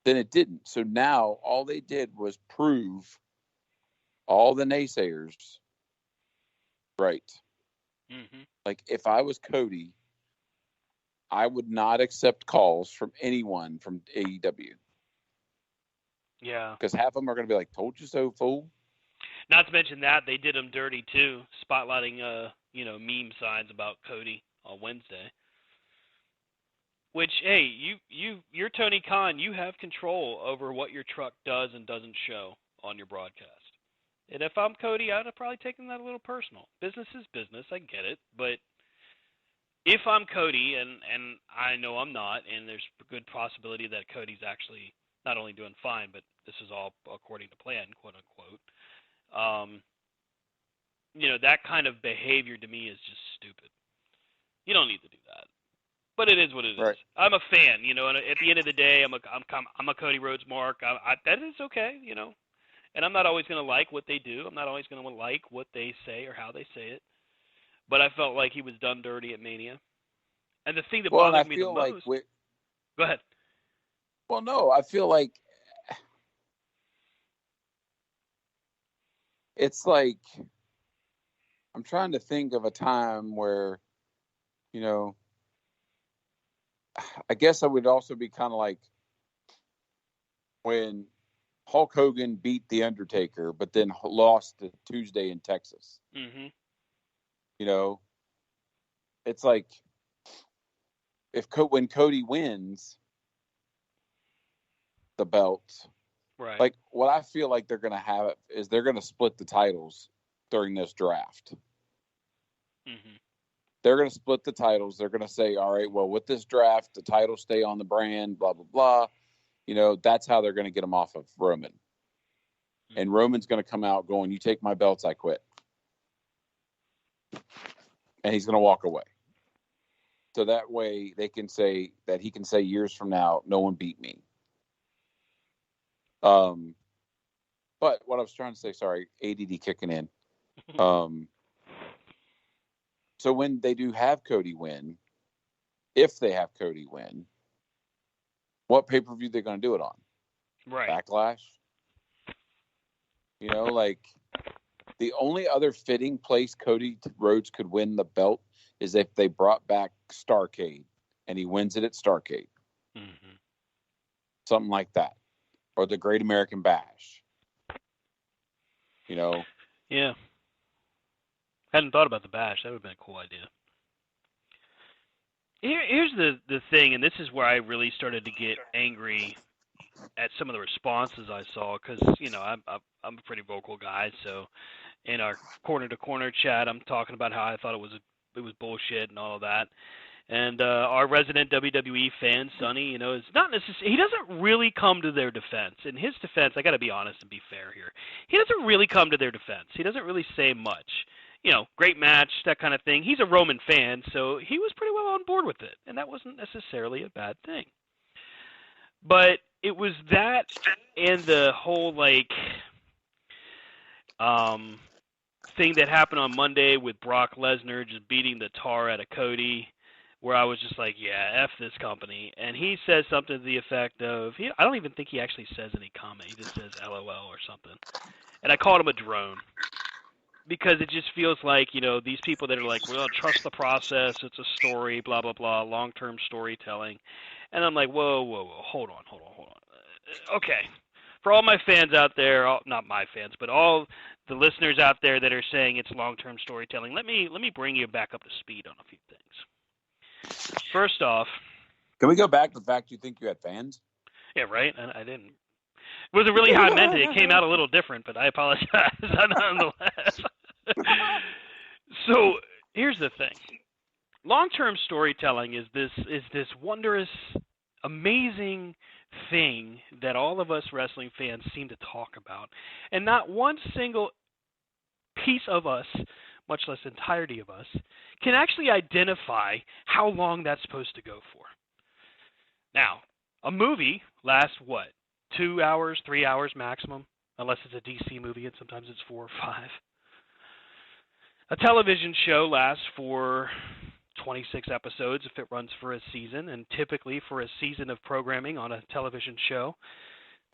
then it didn't. So now all they did was prove all the naysayers right. Like, if I was Cody, I would not accept calls from anyone from AEW. Yeah. Because half of them are going to be like, told you so, fool. Not to mention that they did him dirty too, spotlighting meme signs about Cody on Wednesday. Which, hey, you're Tony Khan. You have control over what your truck does and doesn't show on your broadcast. And if I'm Cody, I'd have probably taken that a little personal. Business is business. I get it, but if I'm Cody, and I know I'm not, and there's a good possibility that Cody's actually not only doing fine, but this is all according to plan, quote unquote. Um, that kind of behavior to me is just stupid. You don't need to do that. But it is what it is. Right. I'm a fan, and at the end of the day, I'm a Cody Rhodes mark. That is okay, And I'm not always going to like what they do. I'm not always going to like what they say or how they say it. But I felt like he was done dirty at Mania. And the thing that Well, and I bothered me the feel like most. Go ahead. well, no, I feel like it's like I'm trying to think of a time where, I guess I would also be kind of like when Hulk Hogan beat The Undertaker, but then lost to Tuesday in Texas. Mm-hmm. It's like when Cody wins the belts, right? Like what I feel like they're going to have is they're going to split the titles during this draft. Mm-hmm. They're going to split the titles. They're going to say, all right, well, with this draft, the titles stay on the brand, blah, blah, blah. That's how they're going to get them off of Roman. Mm-hmm. And Roman's going to come out going, you take my belts, I quit. And he's going to walk away. So that way they can say that he can say years from now, no one beat me. But what I was trying to say, sorry, ADD kicking in. So when they do have Cody win, if they have Cody win, what pay-per-view they're going to do it on? Right. Backlash? Like the only other fitting place Cody Rhodes could win the belt is if they brought back Starrcade and he wins it at Starrcade. Mm-hmm. Something like that. Or the Great American Bash. Yeah. Hadn't thought about the Bash. That would have been a cool idea. Here's the thing, and this is where I really started to get angry at some of the responses I saw, because I'm a pretty vocal guy. So in our corner to corner chat, I'm talking about how I thought it was bullshit and all of that. And our resident WWE fan, Sonny, is not necessarily, he doesn't really come to their defense. In his defense, I got to be honest and be fair here. He doesn't really come to their defense. He doesn't really say much. Great match, that kind of thing. He's a Roman fan, so he was pretty well on board with it, and that wasn't necessarily a bad thing. But it was that and the whole, thing that happened on Monday with Brock Lesnar just beating the tar out of Cody, where I was just like, yeah, F this company. And he says something to the effect of, I don't even think he actually says any comment. He just says LOL or something. And I called him a drone. Because it just feels like, these people that are like, well, trust the process, it's a story, blah, blah, blah, long-term storytelling. And I'm like, whoa, hold on. Okay. For all my fans out there, not my fans, but all the listeners out there that are saying it's long-term storytelling, let me bring you back up to speed on a few things. First off, can we go back to the fact you think you had fans? Yeah, right? I didn't. It wasn't really how I meant it. It came out a little different, but I apologize nonetheless. So here's the thing. Long-term storytelling is this wondrous, amazing thing that all of us wrestling fans seem to talk about. And not one single piece of us, much less entirety of us, can actually identify how long that's supposed to go for. Now, a movie lasts, 2 hours, 3 hours maximum, unless it's a DC movie, and sometimes it's 4 or 5. A television show lasts for 26 episodes if it runs for a season, and typically for a season of programming on a television show,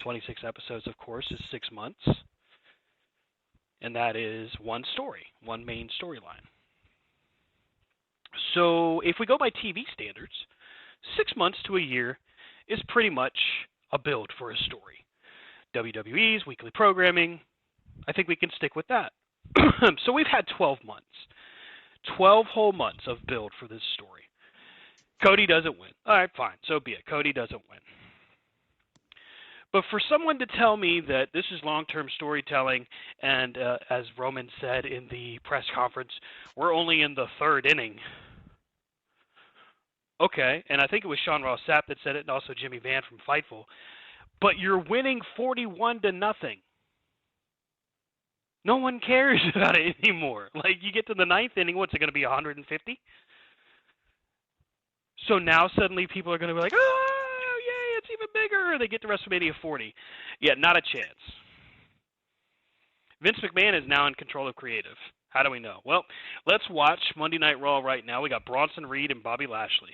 26 episodes, of course, is 6 months, and that is one story, one main storyline. So if we go by TV standards, 6 months to a year is pretty much a build for a story. WWE's weekly programming, I think we can stick with that. So we've had 12 months. 12 whole months of build for this story. Cody doesn't win. All right, fine. So be it. Cody doesn't win. But for someone to tell me that this is long-term storytelling, and as Roman said in the press conference, we're only in the third inning. Okay, and I think it was Sean Ross Sapp that said it, and also Jimmy Van from Fightful. But you're winning 41-0. No one cares about it anymore. Like, you get to the ninth inning, what's it going to be, 150? So now suddenly people are going to be like, oh, yay, it's even bigger. They get to WrestleMania 40. Yeah, not a chance. Vince McMahon is now in control of creative. How do we know? Well, let's watch Monday Night Raw right now. We got Bronson Reed and Bobby Lashley.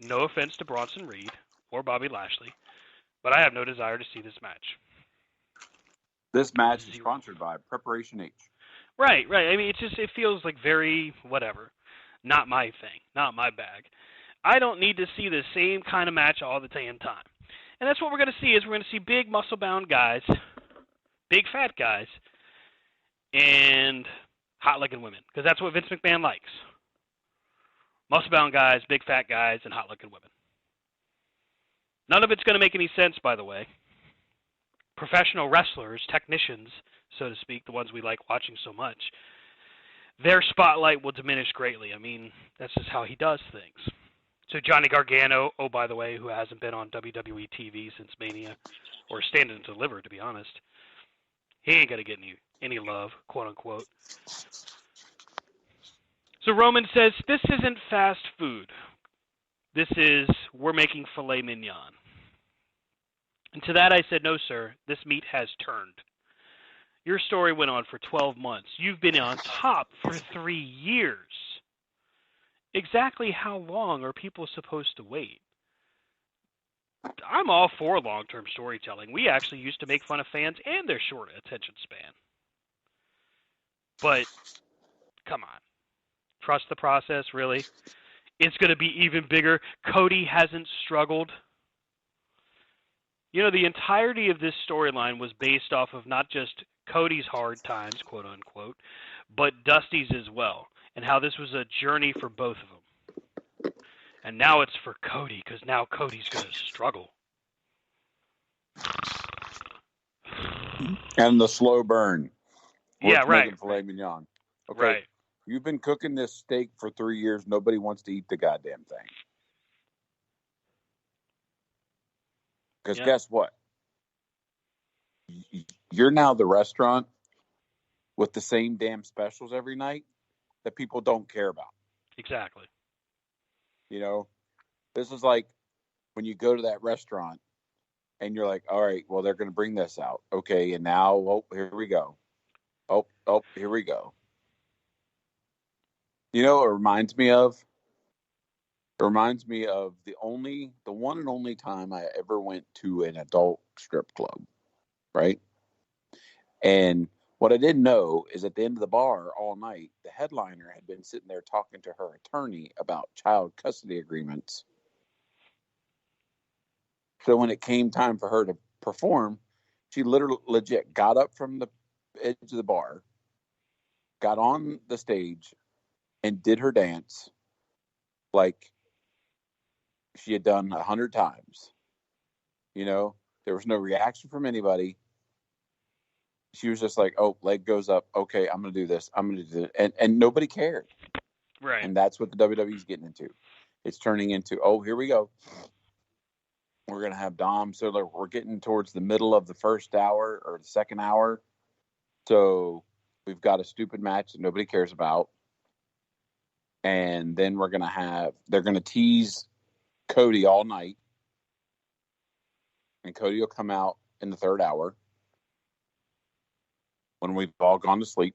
No offense to Bronson Reed or Bobby Lashley, but I have no desire to see this match. This match is sponsored by Preparation H. Right. I mean, it feels like very whatever. Not my thing. Not my bag. I don't need to see the same kind of match all the damn time. And that's what we're going to see is we're going to see big muscle-bound guys, big fat guys, and hot-looking women. Because that's what Vince McMahon likes. Muscle-bound guys, big fat guys, and hot-looking women. None of it's going to make any sense, by the way. Professional wrestlers, technicians, so to speak, the ones we like watching so much, their spotlight will diminish greatly. I mean, that's just how he does things. So Johnny Gargano, oh, by the way, who hasn't been on WWE TV since Mania, or Stand and Deliver, to be honest, he ain't going to get any love, quote-unquote. So Roman says, this isn't fast food. This is, we're making filet mignon. And to that I said, no, sir, this meat has turned. Your story went on for 12 months. You've been on top for 3 years. Exactly how long are people supposed to wait? I'm all for long-term storytelling. We actually used to make fun of fans and their short attention span. But, come on. Trust the process, really? It's going to be even bigger. Cody hasn't struggled. You know, the entirety of this storyline was based off of not just Cody's hard times, quote unquote, but Dusty's as well, and how this was a journey for both of them. And now it's for Cody, because now Cody's going to struggle. And the slow burn. Yeah, right. Filet mignon. Okay. Right. You've been cooking this steak for 3 years. Nobody wants to eat the goddamn thing. Because guess what? You're now the restaurant with the same damn specials every night that people don't care about. Exactly. You know, this is like when you go to that restaurant and you're like, all right, well, they're going to bring this out. Okay, and now, oh, here we go. Oh, here we go. You know what it reminds me of? It reminds me of the one and only time I ever went to an adult strip club, right? And what I didn't know is at the end of the bar all night, the headliner had been sitting there talking to her attorney about child custody agreements. So when it came time for her to perform, she literally legit got up from the edge of the bar, got on the stage, and did her dance like she had done 100 times. You know, there was no reaction from anybody. She was just like, oh, leg goes up. Okay, I'm going to do this. I'm going to do it. And nobody cared. Right. And that's what the WWE's getting into. It's turning into, oh, here we go. We're going to have Dom. So we're getting towards the middle of the first hour or the second hour. So we've got a stupid match that nobody cares about. And then they're going to tease Cody all night. And Cody will come out in the third hour when we've all gone to sleep.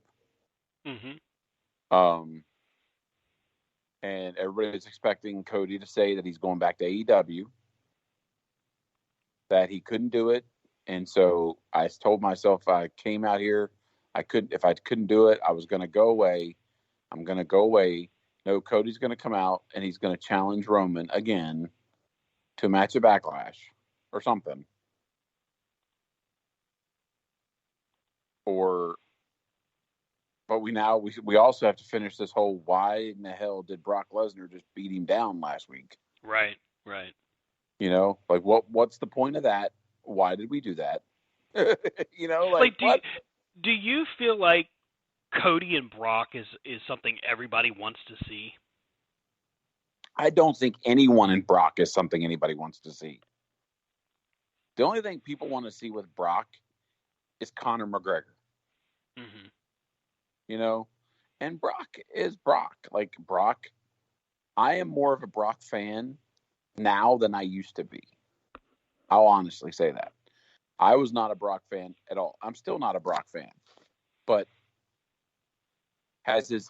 Mm-hmm. And everybody's expecting Cody to say that he's going back to AEW, that he couldn't do it. And so I told myself I came out here, if I couldn't do it, I was going to go away. I'm going to go away. No, Cody's going to come out and he's going to challenge Roman again to a match of Backlash or something. But we also have to finish this whole why in the hell did Brock Lesnar just beat him down last week? Right. You know, like what's the point of that? Why did we do that? You know, like what? Do you feel like Cody and Brock is something everybody wants to see? I don't think anyone in Brock is something anybody wants to see. The only thing people want to see with Brock is Conor McGregor. Mm-hmm. You know, and Brock is Brock. Like Brock, I am more of a Brock fan now than I used to be. I'll honestly say that. I was not a Brock fan at all. I'm still not a Brock fan. But has his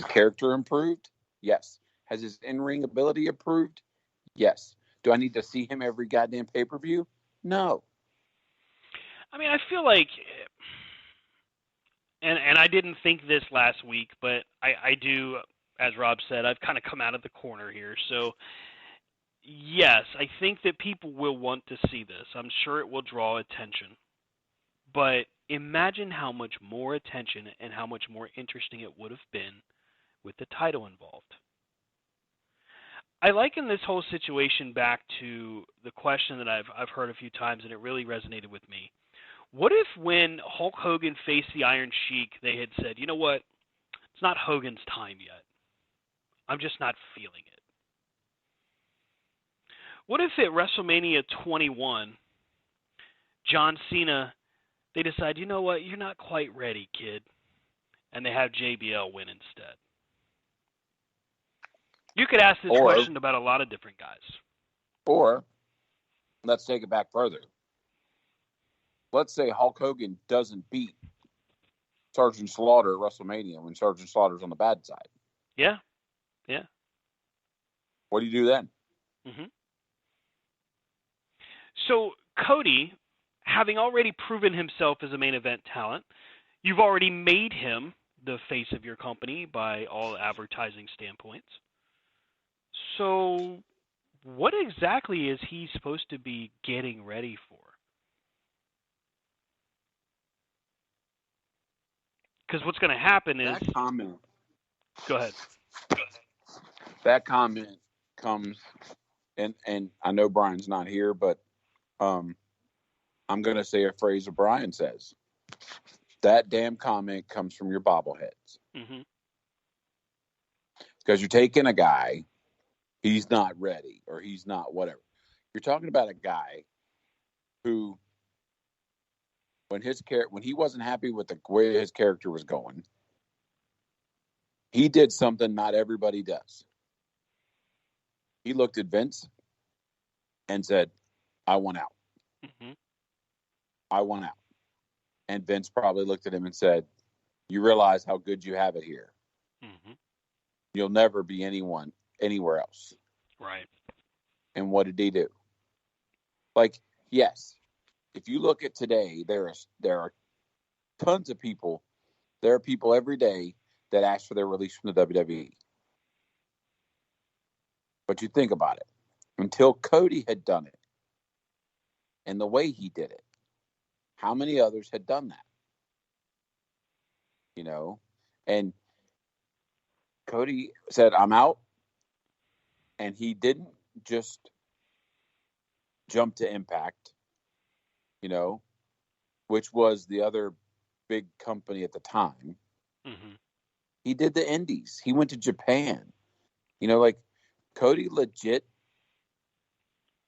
character improved? Yes. Has his in-ring ability improved? Yes. Do I need to see him every goddamn pay-per-view? No. I mean, I feel like, and I didn't think this last week, but I do, as Rob said, I've kind of come out of the corner here. So, yes, I think that people will want to see this. I'm sure it will draw attention. But imagine how much more attention and how much more interesting it would have been with the title involved. I liken this whole situation back to the question that I've heard a few times, and it really resonated with me. What if when Hulk Hogan faced the Iron Sheik, they had said, you know what, it's not Hogan's time yet. I'm just not feeling it. What if at WrestleMania 21, John Cena, they decide, you know what, you're not quite ready, kid, and they have JBL win instead? You could ask this question about a lot of different guys. Or, let's take it back further. Let's say Hulk Hogan doesn't beat Sergeant Slaughter at WrestleMania when Sergeant Slaughter's on the bad side. Yeah. What do you do then? Mm-hmm. So, Cody, having already proven himself as a main event talent, you've already made him the face of your company by all advertising standpoints. So, what exactly is he supposed to be getting ready for? Because what's going to happen is... That comment... Go ahead. That comment comes... And I know Brian's not here, but I'm going to say a phrase that Brian says. That damn comment comes from your bobbleheads. Mm-hmm. Because you're taking a guy, he's not ready, or he's not whatever. You're talking about a guy who, when he wasn't happy with the way his character was going, he did something not everybody does. He looked at Vince and said, I want out. Mm-hmm. I want out. And Vince probably looked at him and said, you realize how good you have it here. Mm-hmm. You'll never be anyone anywhere else. Right. And what did he do? Like, yes, if you look at today, there are tons of people. There are people every day that ask for their release from the WWE. But you think about it. Until Cody had done it, and the way he did it, how many others had done that? You know? And Cody said, I'm out. And he didn't just jump to Impact, you know, which was the other big company at the time. Mm-hmm. He did the Indies. He went to Japan. You know, like Cody legit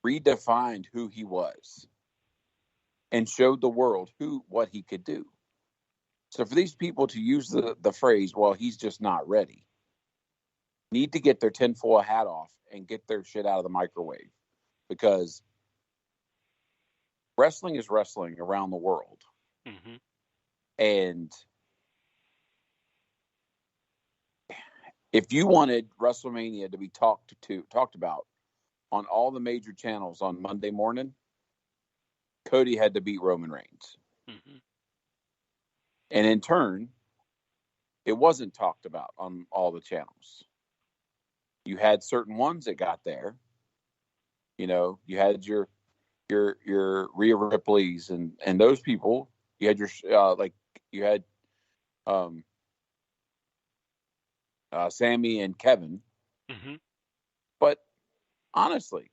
redefined who he was and showed the world what he could do. So for these people to use the phrase, well, he's just not ready, need to get their tinfoil hat off and get their shit out of the microwave, because wrestling is wrestling around the world. Mm-hmm. And if you wanted WrestleMania to be talked about on all the major channels on Monday morning, Cody had to beat Roman Reigns. Mm-hmm. And in turn, it wasn't talked about on all the channels. You had certain ones that got there. You know, you had your Rhea Ripley's and those people. You had your Sammy and Kevin. Mm-hmm. But honestly,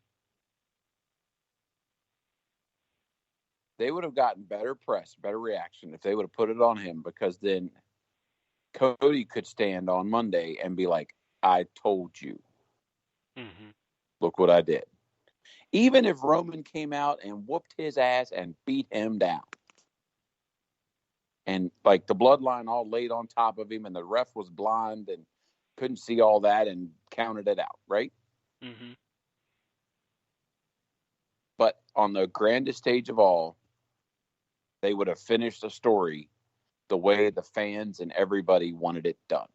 they would have gotten better press, better reaction if they would have put it on him, because then Cody could stand on Monday and be like, I told you. Mm-hmm. Look what I did. Even if Roman came out and whooped his ass and beat him down, and like the bloodline all laid on top of him, and the ref was blind and couldn't see all that and counted it out, right? Mm-hmm. But on the grandest stage of all, they would have finished the story the way the fans and everybody wanted it done.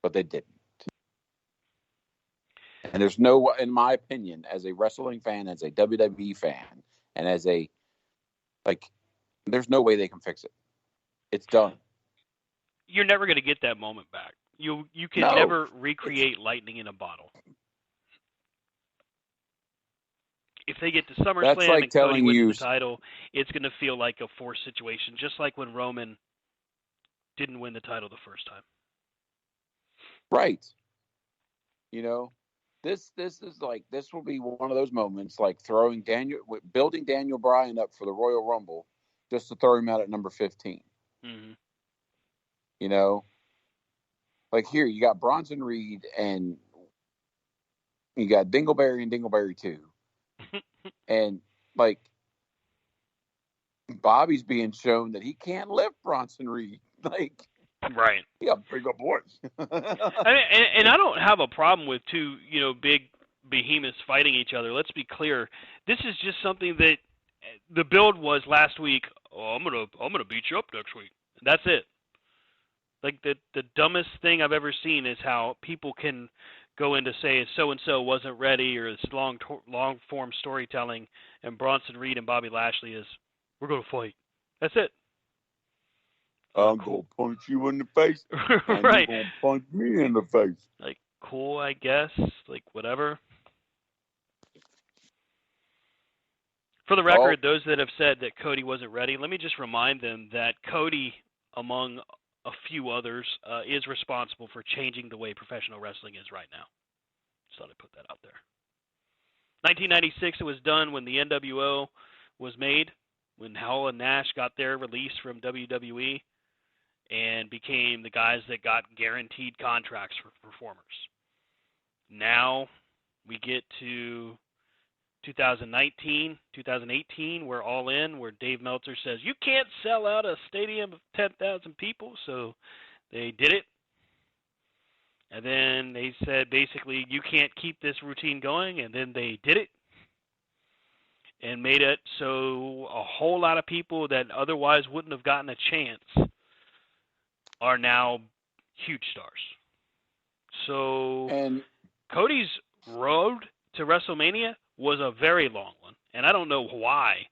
But they didn't. And there's no, in my opinion, as a wrestling fan, as a WWE fan, and as a, like, there's no way they can fix it. It's done. You're never going to get that moment back. You can No, never recreate lightning in a bottle. If they get to that's SummerSlam like and Cody telling wins you, the title, it's going to feel like a forced situation, just like when Roman didn't win the title the first time. right? You know, this is like, this will be one of those moments like building Daniel Bryan up for the Royal Rumble just to throw him out at number 15. Mm-hmm. You know, like here you got Bronson Reed and you got Dingleberry and Dingleberry 2. And like Bobby's being shown that he can't lift Bronson Reed. Like, right. he got big up boys. And I don't have a problem with two, big behemoths fighting each other. Let's be clear. This is just something that the build was last week. Oh, I'm gonna beat you up next week. That's it. Like the dumbest thing I've ever seen is how people can go into say so and so wasn't ready, or it's long form storytelling, and Bronson Reed and Bobby Lashley is we're gonna fight. That's it. I'm gonna punch you in the face, and right. you're gonna punch me in the face. Like, cool, I guess. Like, whatever. For the record, those that have said that Cody wasn't ready, let me just remind them that Cody, among a few others, is responsible for changing the way professional wrestling is right now. Just thought I'd put that out there. 1996, it was done when the NWO was made, when Howell and Nash got their release from WWE and became the guys that got guaranteed contracts for performers. Now we get to 2019, 2018, we're all in, where Dave Meltzer says, you can't sell out a stadium of 10,000 people, so they did it. And then they said, basically, you can't keep this routine going, and then they did it. And made it so a whole lot of people that otherwise wouldn't have gotten a chance are now huge stars. So Cody's road to WrestleMania was a very long one, and I don't know why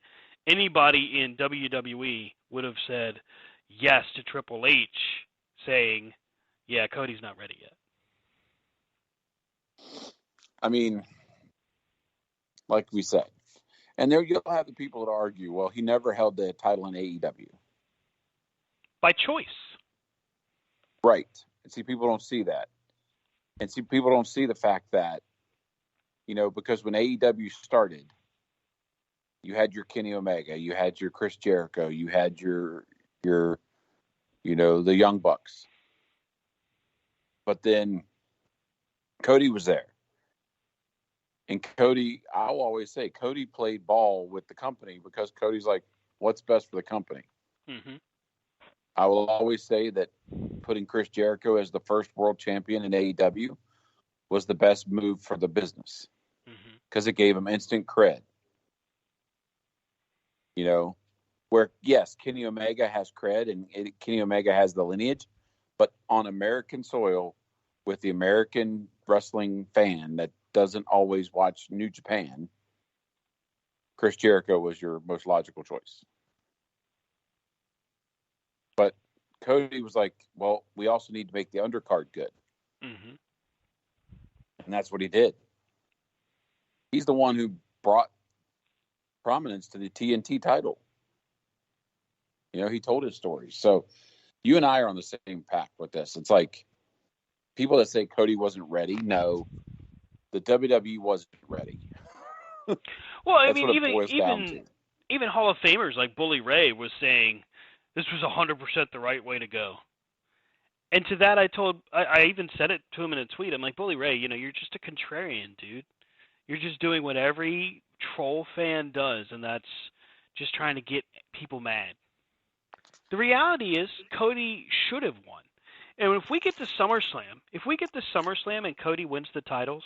anybody in WWE would have said yes to Triple H saying, yeah, Cody's not ready yet. I mean, like we said, and there you'll have the people that argue, well, he never held the title in AEW. By choice. Right. And see, people don't see that. And see, people don't see the fact that, because when AEW started, you had your Kenny Omega, you had your Chris Jericho, you had your the Young Bucks. But then Cody was there. And Cody, I'll always say, Cody played ball with the company because Cody's like, what's best for the company? Mm-hmm. I will always say that putting Chris Jericho as the first world champion in AEW was the best move for the business because it gave him instant cred. Where, yes, Kenny Omega has cred and Kenny Omega has the lineage, but on American soil with the American wrestling fan that doesn't always watch New Japan, Chris Jericho was your most logical choice. But Cody was like, well, we also need to make the undercard good. Mm-hmm. And that's what he did. He's the one who brought prominence to the TNT title. He told his story. So you and I are on the same pack with this. It's like people that say Cody wasn't ready. No, the WWE wasn't ready. Well, I mean, even Hall of Famers like Bully Ray was saying this was 100% the right way to go. And to that, I even said it to him in a tweet. I'm like, Bully Ray, you're just a contrarian, dude. You're just doing what every troll fan does, and that's just trying to get people mad. The reality is, Cody should have won. And if we get to SummerSlam and Cody wins the titles,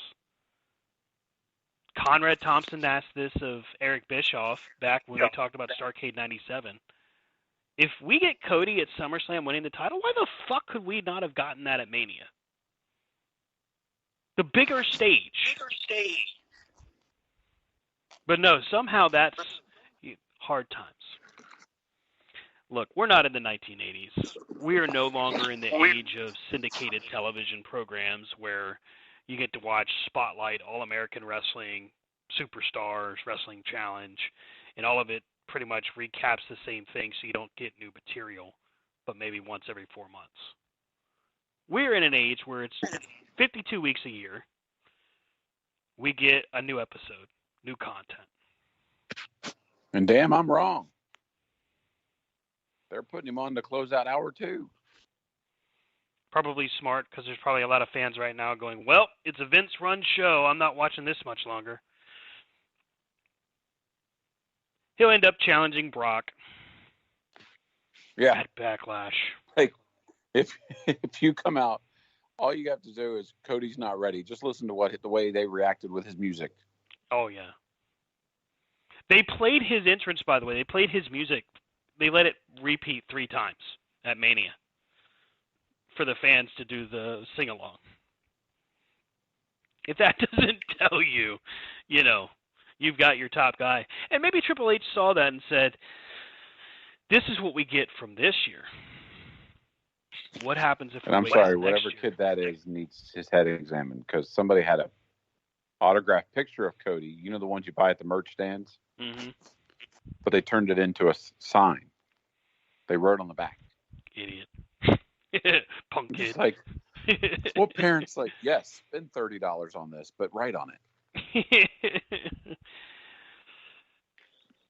Conrad Thompson asked this of Eric Bischoff back when we talked about Starrcade 97. If we get Cody at SummerSlam winning the title, why the fuck could we not have gotten that at Mania? The bigger stage. But no, somehow that's hard times. Look, we're not in the 1980s. We are no longer in the age of syndicated television programs where you get to watch Spotlight, All-American Wrestling, Superstars, Wrestling Challenge, and all of it pretty much recaps the same thing so you don't get new material, but maybe once every 4 months. We're in an age where it's 52 weeks a year. We get a new episode, new content. And damn, I'm wrong. They're putting him on to close out hour 2. Probably smart, because there's probably a lot of fans right now going, well, it's a Vince-run show. I'm not watching this much longer. He'll end up challenging Brock. Yeah. At Backlash. Like, if you come out, all you have to do is Cody's not ready. Just listen to the way they reacted with his music. Oh, yeah. They played his entrance, by the way. They played his music. They let it repeat 3 times at Mania for the fans to do the sing-along. If that doesn't tell you, you've got your top guy. And maybe Triple H saw that and said, this is what we get from this year. What happens if we wait whatever next year? kid that is needs his head examined, because somebody had a autographed picture of Cody. You know, the ones you buy at the merch stands? Mm-hmm. But they turned it into a sign. They wrote on the back. Idiot. Punk kid. It's like, what parents like, yes, spend $30 on this, but write on it.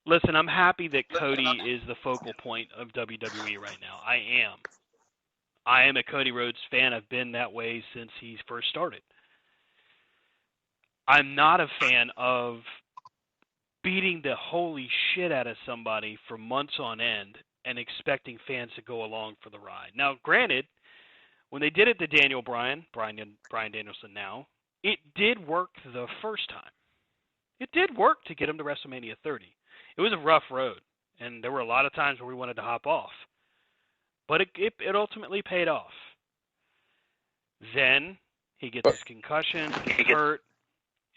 Listen, I'm happy that Cody is the focal point of WWE right now. I am a Cody Rhodes fan. I've been that way since he first started. I'm not a fan of beating the holy shit out of somebody for months on end and expecting fans to go along for the ride. Now, granted, when they did it to Daniel Bryan Danielson now, it did work the first time. It did work to get him to WrestleMania 30. It was a rough road, and there were a lot of times where we wanted to hop off. But it ultimately paid off. Then he gets his concussion, gets hurt,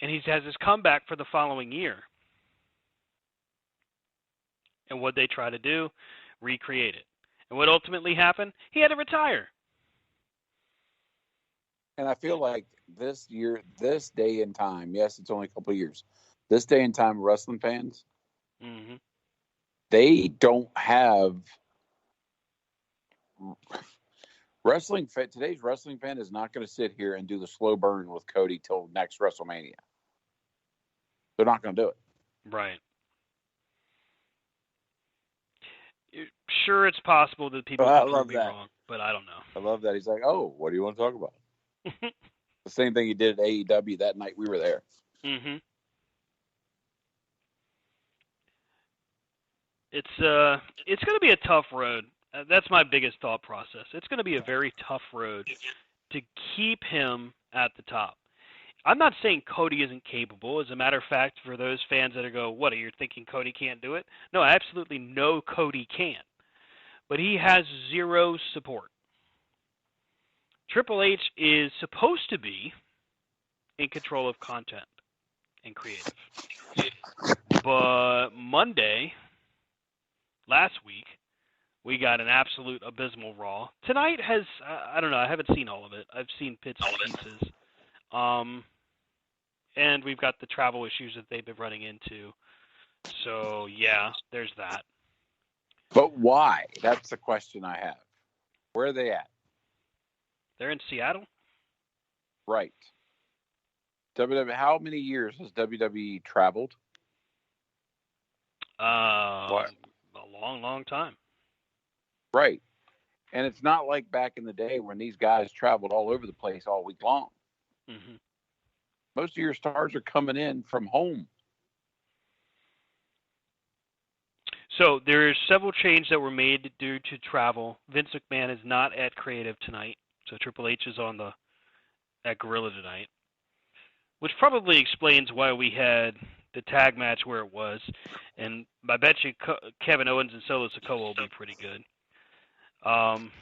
and he has his comeback for the following year. And what they try to do, recreate it. And what ultimately happened, he had to retire. And I feel like this year, this day and time, yes, it's only a couple of years, this day and time, wrestling fans, mm-hmm. they don't have today's wrestling fan is not going to sit here and do the slow burn with Cody till next WrestleMania. They're not going to do it. Right. Sure, it's possible that people can prove me wrong, but I don't know. I love that. He's like, oh, what do you want to talk about? The same thing he did at AEW that night we were there. Mm-hmm. It's going to be a tough road. That's my biggest thought process. It's going to be a very tough road to keep him at the top. I'm not saying Cody isn't capable. As a matter of fact, for those fans that go, what, are you thinking Cody can't do it? No, I absolutely know Cody can. But he has zero support. Triple H is supposed to be in control of content and creative. But Monday, last week, we got an absolute abysmal Raw. Tonight has, I don't know, I haven't seen all of it. I've seen bits and pieces. And we've got the travel issues that they've been running into. So, yeah, there's that. But why? That's the question I have. Where are they at? They're in Seattle? Right. WWE. How many years has WWE traveled? A long, long time. Right. And it's not like back in the day when these guys traveled all over the place all week long. Mm-hmm. Most of your stars are coming in from home. So there's several changes that were made due to travel. Vince McMahon is not at Creative tonight, so Triple H is at Gorilla tonight, which probably explains why we had the tag match where it was. And I bet you Kevin Owens and Solo Sikoa will be pretty good. I'm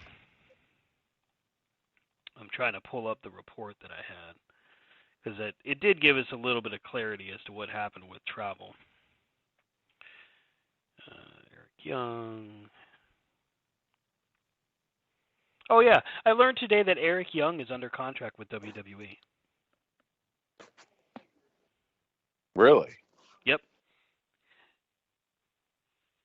trying to pull up the report that I had because it did give us a little bit of clarity as to what happened with travel. Eric Young. Oh yeah, I learned today that Eric Young is under contract with WWE. Really? Yep.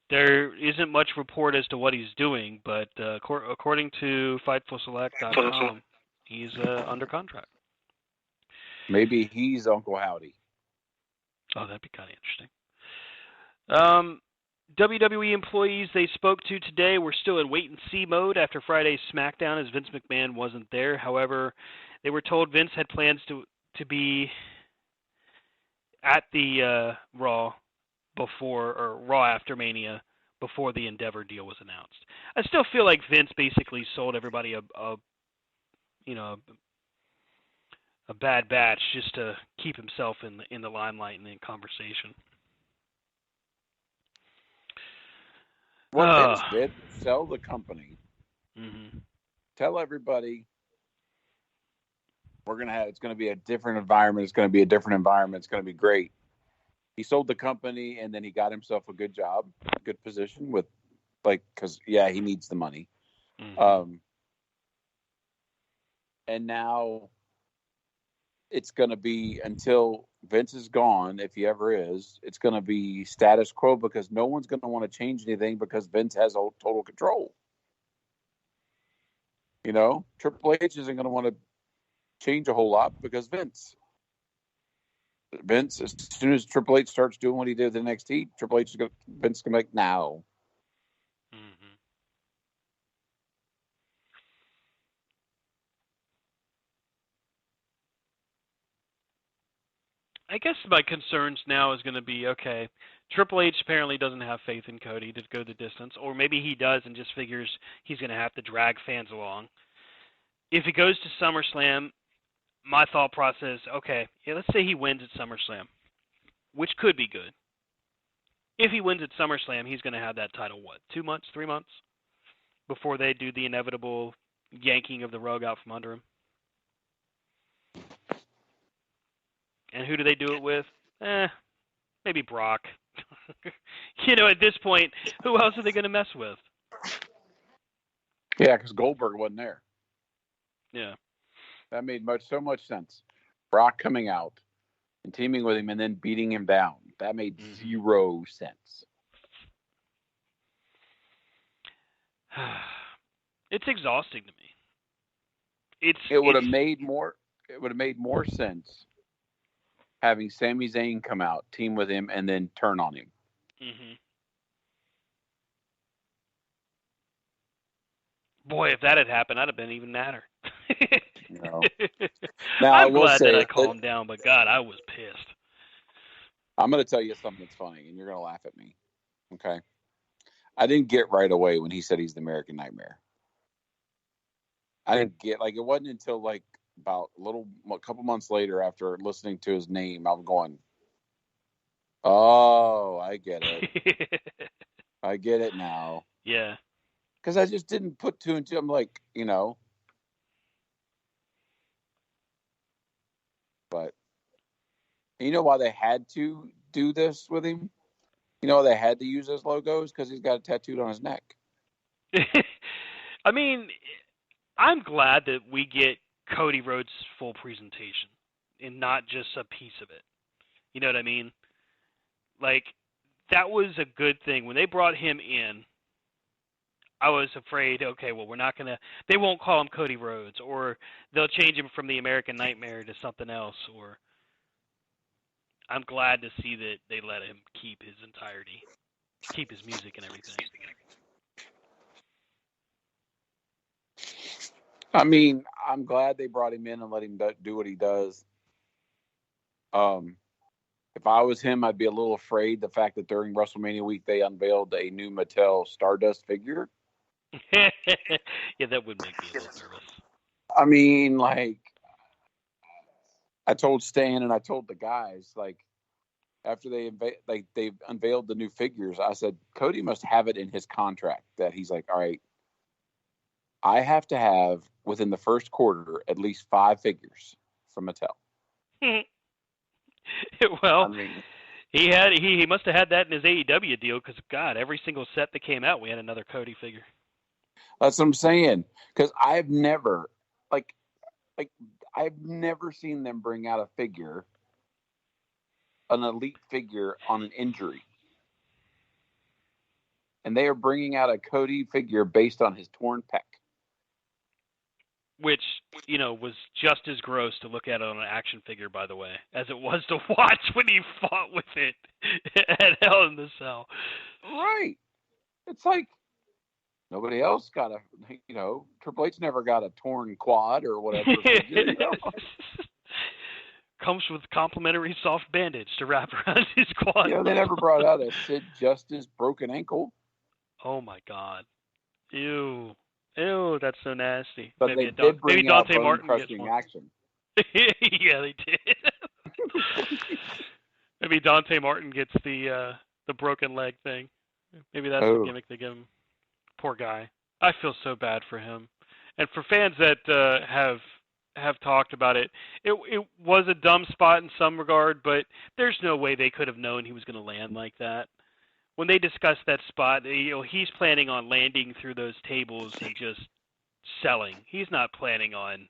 There isn't much report as to what he's doing, but according to FightfulSelect.com, he's under contract. Maybe he's Uncle Howdy. Oh, that'd be kind of interesting. WWE employees they spoke to today were still in wait-and-see mode after Friday's SmackDown as Vince McMahon wasn't there. However, they were told Vince had plans to be at the Raw after Mania before the Endeavor deal was announced. I still feel like Vince basically sold everybody a bad batch just to keep himself in the limelight and in conversation. What Vince did, sell the company. Mm-hmm. Tell everybody it's going to be a different environment. It's going to be a different environment. It's going to be great. He sold the company and then he got himself a good job, good position because he needs the money. Mm-hmm. And now it's going to be until Vince is gone, if he ever is, it's going to be status quo because no one's going to want to change anything because Vince has total control. You know, Triple H isn't going to want to change a whole lot because Vince, as soon as Triple H starts doing what he did with NXT, Vince is going to be like, now. Mm-hmm. I guess my concerns now is going to be, okay, Triple H apparently doesn't have faith in Cody to go the distance, or maybe he does and just figures he's going to have to drag fans along. If he goes to SummerSlam, my thought process, okay, let's say he wins at SummerSlam, which could be good. If he wins at SummerSlam, he's going to have that title, 2 months, 3 months, before they do the inevitable yanking of the rug out from under him? And who do they do it with? Maybe Brock. At this point, who else are they going to mess with? Yeah, because Goldberg wasn't there. Yeah. That made so much sense. Brock coming out and teaming with him and then beating him down. That made zero sense. It's exhausting to me. It would have made more sense having Sami Zayn come out, team with him, and then turn on him. Mm-hmm. Boy, if that had happened, I'd have been even madder. No. Now, I'm glad that I calmed down, but God, I was pissed. I'm going to tell you something that's funny, and you're going to laugh at me. Okay? I didn't get right away when he said he's the American Nightmare. I didn't get, it wasn't until, about a couple months later after listening to his name, I'm going, oh, I get it. I get it now. Yeah. Because I just didn't put two and two. I'm like, But you know why they had to do this with him? You know why they had to use those logos? Because he's got it tattooed on his neck. I mean, I'm glad that we get Cody Rhodes' full presentation and not just a piece of it. You know what I mean? That was a good thing. When they brought him in, I was afraid, okay, well, they won't call him Cody Rhodes, or they'll change him from the American Nightmare to something else, or I'm glad to see that they let him keep his entirety, keep his music and everything. I mean, I'm glad they brought him in and let him do what he does. If I was him, I'd be a little afraid the fact that during WrestleMania week they unveiled a new Mattel Stardust figure. Yeah, that would make me a little nervous. I mean, like, I told Stan and I told the guys, like, after they unveiled the new figures, I said Cody must have it in his contract that he's like, all right, I have to have within the first quarter at least 5 figures from Mattel. Well, I mean, he must have had that in his AEW deal because God, every single set that came out, we had another Cody figure. that's what I'm saying. Because I've never like I've never seen them bring out a figure, an elite figure on an injury. And they are bringing out a Cody figure based on his torn pec. Which, was just as gross to look at on an action figure, by the way, as it was to watch when he fought with it at Hell in the Cell. Right. It's like nobody else got Triple H never got a torn quad or whatever figure. Comes with complimentary soft bandage to wrap around his quad. They never brought out a Sid Justice broken ankle. Oh my God. Ew, that's so nasty. But maybe they did bring out Dante Martin gets one. action. Yeah, they did. Maybe Dante Martin gets the broken leg thing. Maybe that's the gimmick they give him. Poor guy. I feel so bad for him, and for fans that have talked about it. It was a dumb spot in some regard, but there's no way they could have known he was going to land like that. When they discussed that spot, he's planning on landing through those tables and just selling. He's not planning on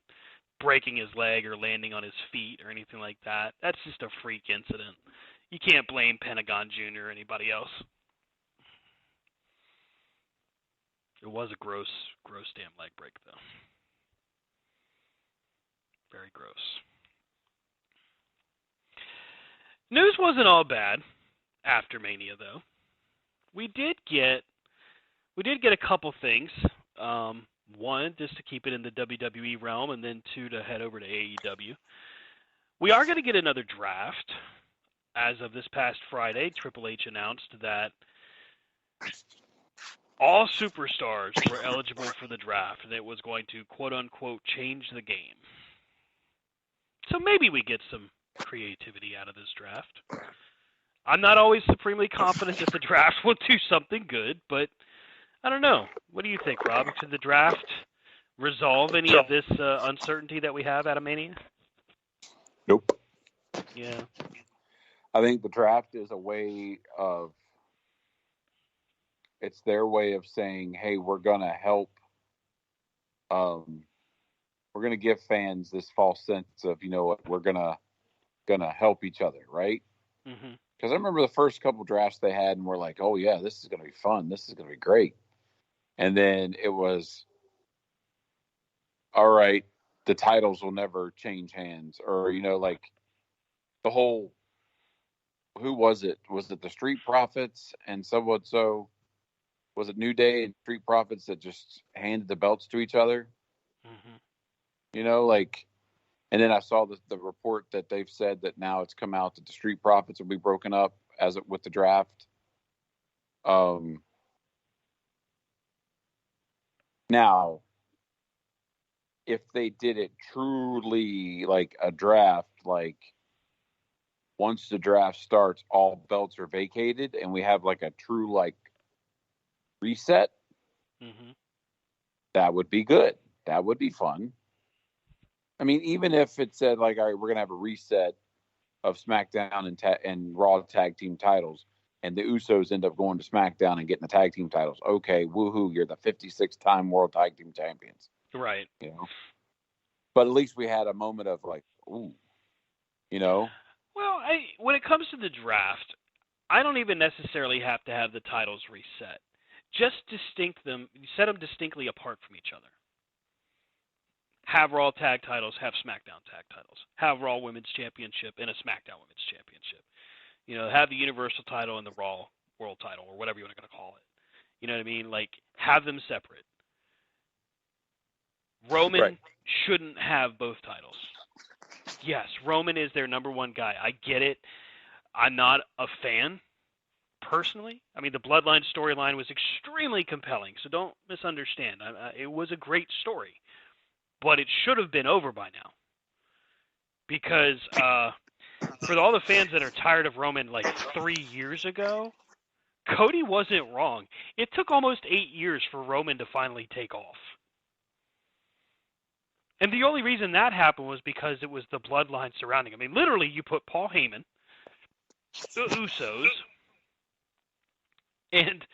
breaking his leg or landing on his feet or anything like that. That's just a freak incident. You can't blame Pentagon Jr. or anybody else. It was a gross damn leg break, though. Very gross. News wasn't all bad after Mania, though. We did get a couple things. One, just to keep it in the WWE realm, and then two, to head over to AEW. We are going to get another draft. As of this past Friday, Triple H announced that all superstars were eligible for the draft, and it was going to, quote-unquote, change the game. So maybe we get some creativity out of this draft. I'm not always supremely confident that the draft will do something good, but I don't know. What do you think, Rob? Should the draft resolve any of this uncertainty that we have out of Mania? Nope. Yeah. I think the draft is a way of, it's their way of saying, hey, we're going to help, we're going to give fans this false sense of, we're going to help each other, right? Mm-hmm. Because I remember the first couple drafts they had, and we're like, oh, yeah, this is going to be fun. This is going to be great. And then it was, all right, the titles will never change hands. Or, like the whole, who was it? Was it the Street Profits and so? Was it New Day and Street Profits that just handed the belts to each other? Mm-hmm. And then I saw the report that they've said that now it's come out that the Street Profits will be broken up with the draft. Now, if they did it truly like a draft, like once the draft starts, all belts are vacated and we have like a true like reset, that would be good. That would be fun. I mean, even if it said like, all right, we're going to have a reset of SmackDown and Raw tag team titles, and the Usos end up going to SmackDown and getting the tag team titles. Okay, woohoo, you're the 56-time World Tag Team Champions. Right. But at least we had a moment of like, ooh, Well, when it comes to the draft, I don't even necessarily have to have the titles reset. Just set them distinctly apart from each other. Have Raw tag titles, have SmackDown tag titles. Have Raw Women's Championship and a SmackDown Women's Championship. Have the Universal title and the Raw World title, or whatever you're going to call it. You know what I mean? Like, have them separate. Roman Right. shouldn't have both titles. Yes, Roman is their number one guy. I get it. I'm not a fan, personally. I mean, the Bloodline storyline was extremely compelling, so don't misunderstand. It was a great story, but it should have been over by now. Because for all the fans that are tired of Roman like 3 years ago, Cody wasn't wrong. It took almost 8 years for Roman to finally take off. And the only reason that happened was because it was the bloodline surrounding him. I mean, literally, you put Paul Heyman, the Usos, and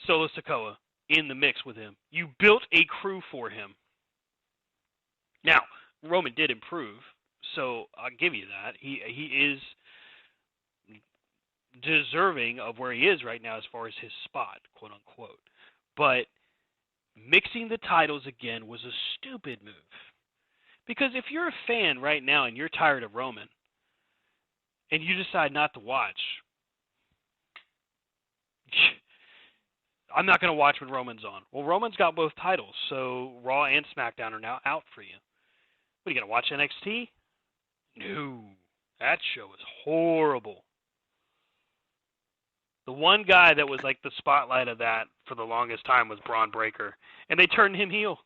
Solo Sikoa in the mix with him. You built a crew for him. Now, Roman did improve, so I'll give you that. He is deserving of where he is right now as far as his spot, quote unquote. But mixing the titles again was a stupid move. Because if you're a fan right now and you're tired of Roman, and you decide not to watch, I'm not going to watch when Roman's on. Well, Roman's got both titles, so Raw and SmackDown are now out for you. What, are you going to watch NXT? No. That show is horrible. The one guy that was like the spotlight of that for the longest time was Braun Breaker, and they turned him heel.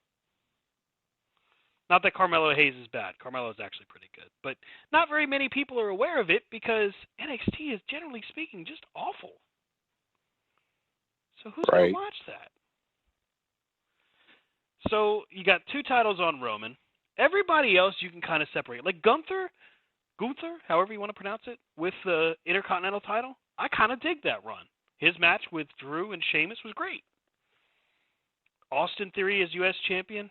Not that Carmelo Hayes is bad. Carmelo is actually pretty good. But not very many people are aware of it because NXT is, generally speaking, just awful. So who's going to watch that? So you got 2 titles on Roman. Everybody else you can kind of separate. Like Gunther, however you want to pronounce it, with the Intercontinental title, I kind of dig that run. His match with Drew and Sheamus was great. Austin Theory as U.S. champion,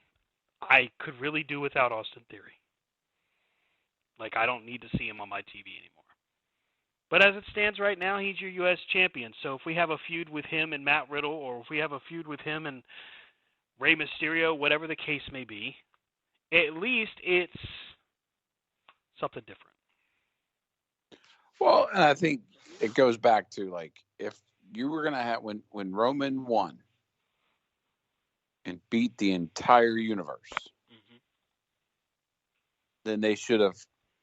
I could really do without Austin Theory. Like, I don't need to see him on my TV anymore. But as it stands right now, he's your U.S. champion. So if we have a feud with him and Matt Riddle, or if we have a feud with him and Rey Mysterio, whatever the case may be, at least it's something different. Well, and I think it goes back to, like, if you were going to have, when Roman won and beat the entire universe, then they should have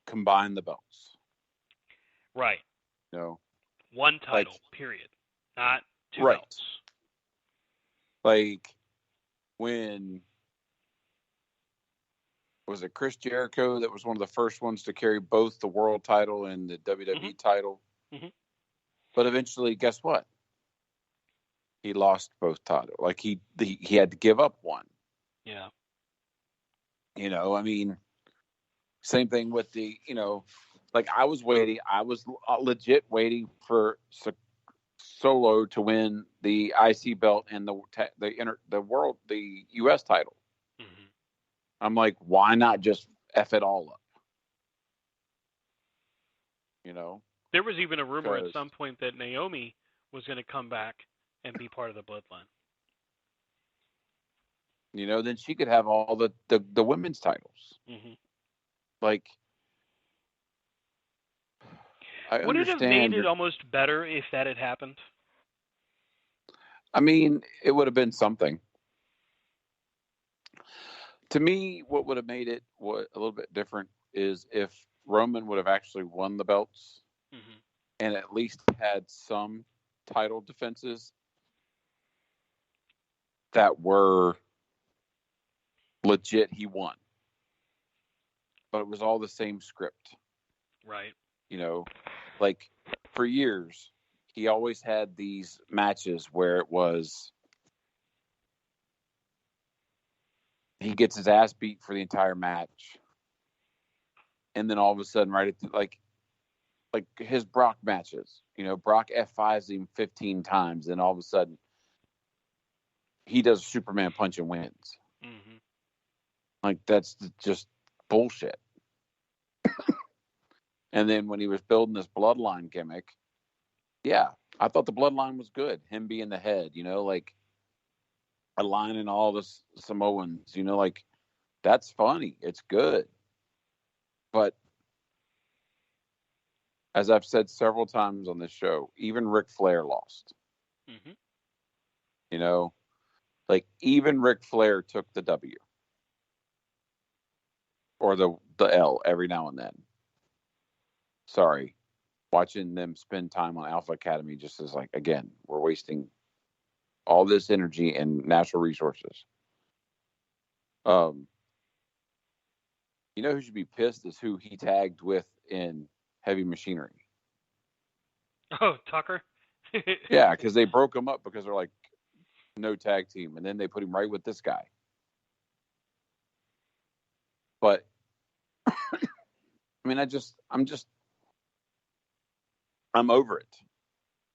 combined the belts. Right. You know? One title, period. Not 2 right. belts. Like, when was it Chris Jericho that was one of the first ones to carry both the world title and the WWE title? Mm-hmm. But eventually, guess what? He lost both titles. Like, he had to give up one. Yeah. You know, I mean, same thing with the, you know, like I was legit waiting for Solo to win the IC belt and the US title. Mm-hmm. I'm like, why not just F it all up? You know? There was even a rumor at some point that Naomi was going to come back and be part of the bloodline. You know, then she could have all the women's titles. Mm-hmm. Like, would it have made it almost better if that had happened? I mean, it would have been something. To me, what would have made it a little bit different is if Roman would have actually won the belts and at least had some title defenses that were legit. He won, but it was all the same script. Right. You know, like for years, he always had these matches where it was he gets his ass beat for the entire match. And then all of a sudden, right at like his Brock matches, you know, Brock F5s him 15 times. And all of a sudden, he does a Superman punch and wins. Mm-hmm. Like, that's just bullshit. And then when he was building this bloodline gimmick, yeah, I thought the bloodline was good. Him being the head, you know, like aligning all the Samoans, you know, like that's funny. It's good. But as I've said several times on this show, even Ric Flair lost. Mm-hmm. You know, like even Ric Flair took the W. or the L every now and then. Sorry. Watching them spend time on Alpha Academy just is like, again, we're wasting all this energy and natural resources. You know who should be pissed is who he tagged with in Heavy Machinery. Oh, Tucker? Yeah, because they broke him up because they're like, no tag team. And then they put him right with this guy. But, I mean, I'm over it.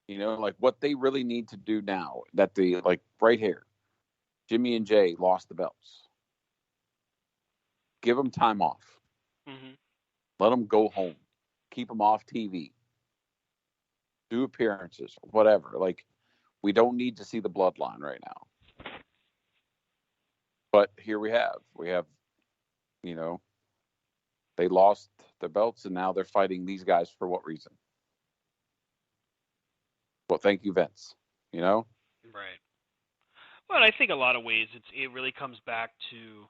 You know, like what they really need to do now that like right here, Jimmy and Jay lost the belts. Give them time off. Mm-hmm. Let them go home. Keep them off TV. Do appearances, whatever. Like, we don't need to see the bloodline right now. But here we have, you know, they lost the belts and now they're fighting these guys for what reason? Well, thank you, Vince. You know? Right. Well, I think a lot of ways it really comes back to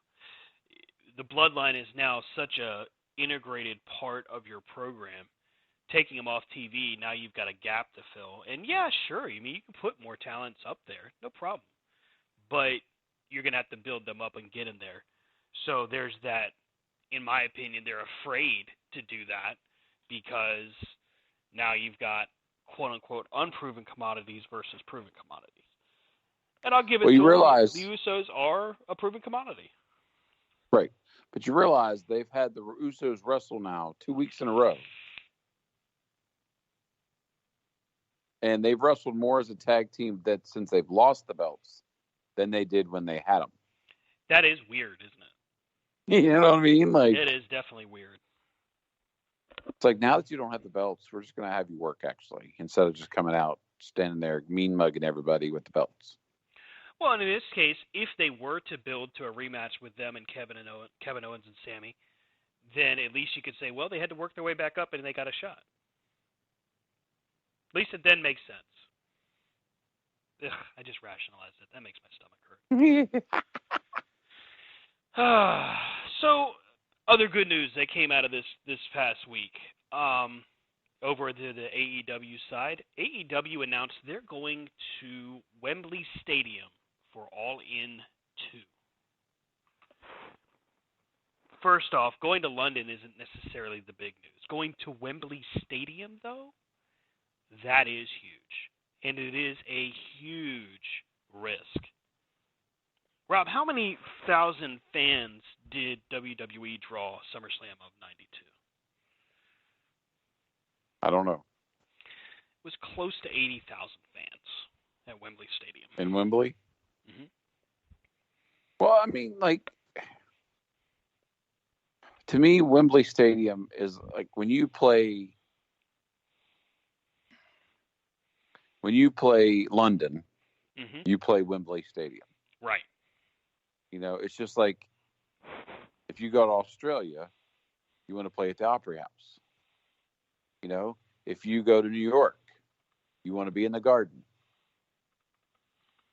the bloodline is now such a integrated part of your program. Taking them off TV, now you've got a gap to fill. And yeah, sure, I mean, you can put more talents up there, no problem. But you're going to have to build them up and get them there. So there's that, in my opinion, they're afraid to do that because now you've got quote-unquote unproven commodities versus proven commodities. And I'll give it to them, the Usos are a proven commodity. Right. But you realize they've had the Usos wrestle now 2 weeks in a row. And they've wrestled more as a tag team since they've lost the belts than they did when they had them. That is weird, isn't it? You know what I mean? Like, it is definitely weird. It's like, now that you don't have the belts, we're just going to have you work, actually, instead of just coming out, standing there, mean mugging everybody with the belts. Well, and in this case, if they were to build to a rematch with them and Kevin Owens and Sammy, then at least you could say, well, they had to work their way back up and they got a shot. At least it then makes sense. Ugh, I just rationalized it. That makes my stomach hurt. So, other good news that came out of this past week. Over to the AEW side, AEW announced they're going to Wembley Stadium for All In 2. First off, going to London isn't necessarily the big news. Going to Wembley Stadium, though, that is huge. And it is a huge risk. Rob, how many thousand fans did WWE draw SummerSlam of 92? I don't know. It was close to 80,000 fans at Wembley Stadium. In Wembley? Mm-hmm. Well, I mean, like, to me, Wembley Stadium is like when you play London, mm-hmm. you play Wembley Stadium. Right. You know, it's just like if you go to Australia, you want to play at the Opry House. You know, if you go to New York, you want to be in the Garden.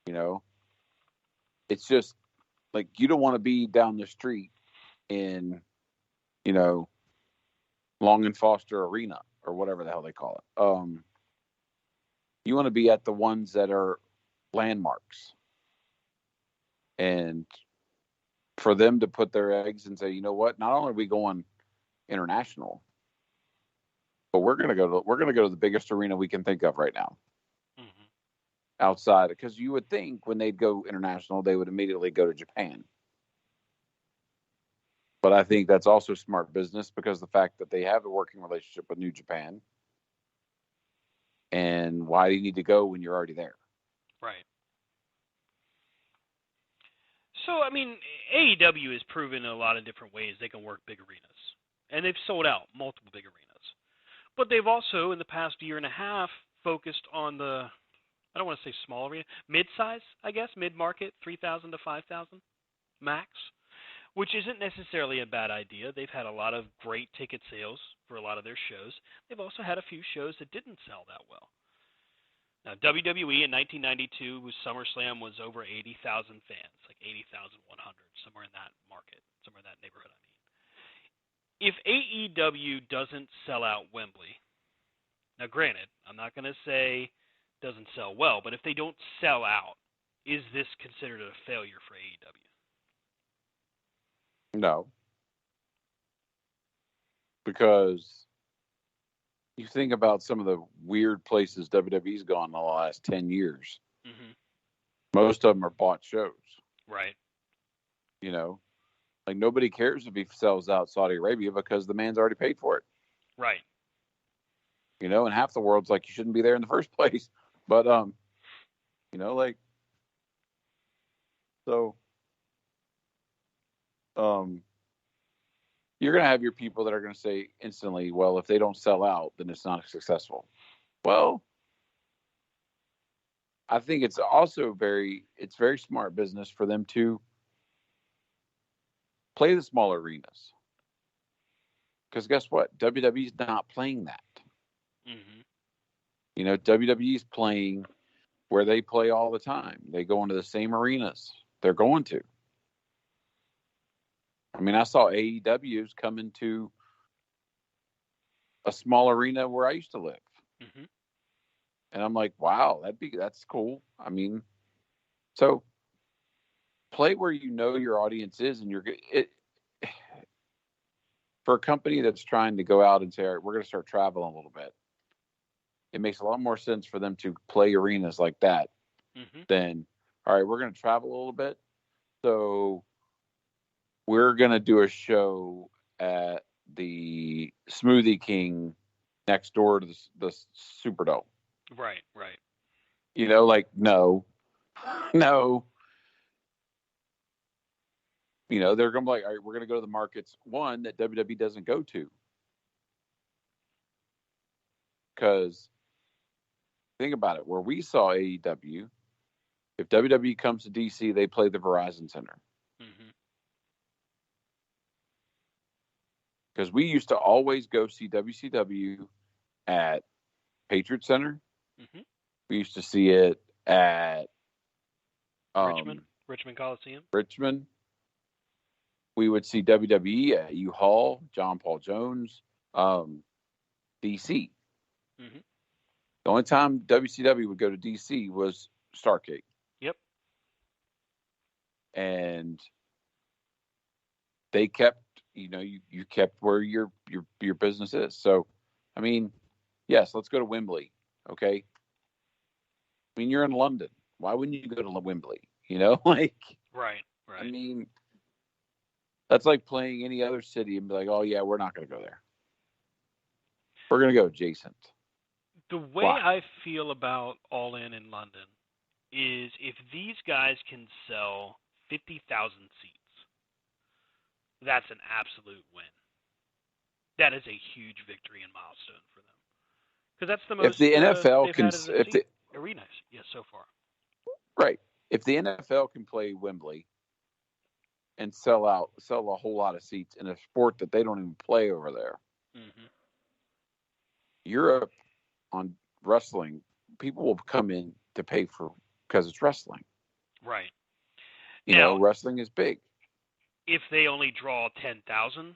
You know, it's just like you don't want to be down the street in, you know, Long and Foster Arena or whatever the hell they call it. You want to be at the ones that are landmarks. And for them to put their eggs and say, you know what, not only are we going international, but we're gonna go to the biggest arena we can think of right now. Mm-hmm. Outside, because you would think when they'd go international, they would immediately go to Japan. But I think that's also smart business because the fact that they have a working relationship with New Japan. And why do you need to go when you're already there? Right. So, I mean, AEW has proven in a lot of different ways they can work big arenas. And they've sold out multiple big arenas. But they've also, in the past year and a half, focused on the, I don't want to say small arena, mid-size, I guess, mid-market, 3,000 to 5,000 max, which isn't necessarily a bad idea. They've had a lot of great ticket sales for a lot of their shows. They've also had a few shows that didn't sell that well. Now, WWE in 1992, SummerSlam was over 80,000 fans, like 80,100, somewhere in that market, somewhere in that neighborhood, I mean. if AEW doesn't sell out Wembley, now granted, I'm not going to say doesn't sell well, but if they don't sell out, is this considered a failure for AEW? No. Because you think about some of the weird places WWE's gone in the last 10 years. Mm-hmm. Most of them are bought shows. Right. You know, like nobody cares if he sells out Saudi Arabia because the man's already paid for it. Right. You know, and half the world's like, you shouldn't be there in the first place. But, you know, like, so, you're going to have your people that are going to say instantly, well, if they don't sell out, then it's not successful. Well, I think it's also very smart business for them to play the small arenas. Because guess what? WWE's not playing that. Mm-hmm. You know, WWE's playing where they play all the time. They go into the same arenas. They're going to. I mean, I saw AEW's come into a small arena where I used to live. Mm-hmm. And I'm like, wow, that's cool. I mean, so play where you know your audience is, and for a company that's trying to go out and say, all right, we're going to start traveling a little bit. It makes a lot more sense for them to play arenas like that Mm-hmm. than, all right, we're going to travel a little bit. So we're going to do a show at the Smoothie King next door to the Superdome. Right. Right. You know, like, no. You know, they're going to be like, all right, we're going to go to the markets, one, that WWE doesn't go to. Because think about it, where we saw AEW, if WWE comes to DC, they play the Verizon Center. Mm-hmm. Because we used to always go see WCW at Patriot Center. Mm-hmm. We used to see it at Richmond Coliseum. Richmond. We would see WWE at U-Haul, John Paul Jones, DC. Mm-hmm. The only time WCW would go to DC was Starrcade. Yep. And they kept, you know, you kept where your business is. So, I mean, yes, let's go to Wembley. Okay. I mean, you're in London. Why wouldn't you go to Wembley? You know, like, Right. Right. I mean, that's like playing any other city and be like, oh yeah, we're not going to go there. We're going to go adjacent. The way I feel about All In London is if these guys can sell 50,000 seats, that's an absolute win. That is a huge victory and milestone for them. Because that's the most if the NFL they've had as a seat arena, yes, so far. Right. If the NFL can play Wembley and sell a whole lot of seats in a sport that they don't even play over there, mm-hmm. Europe on wrestling, people will come in to pay for because it's wrestling. Right. You know, wrestling is big. If they only draw 10,000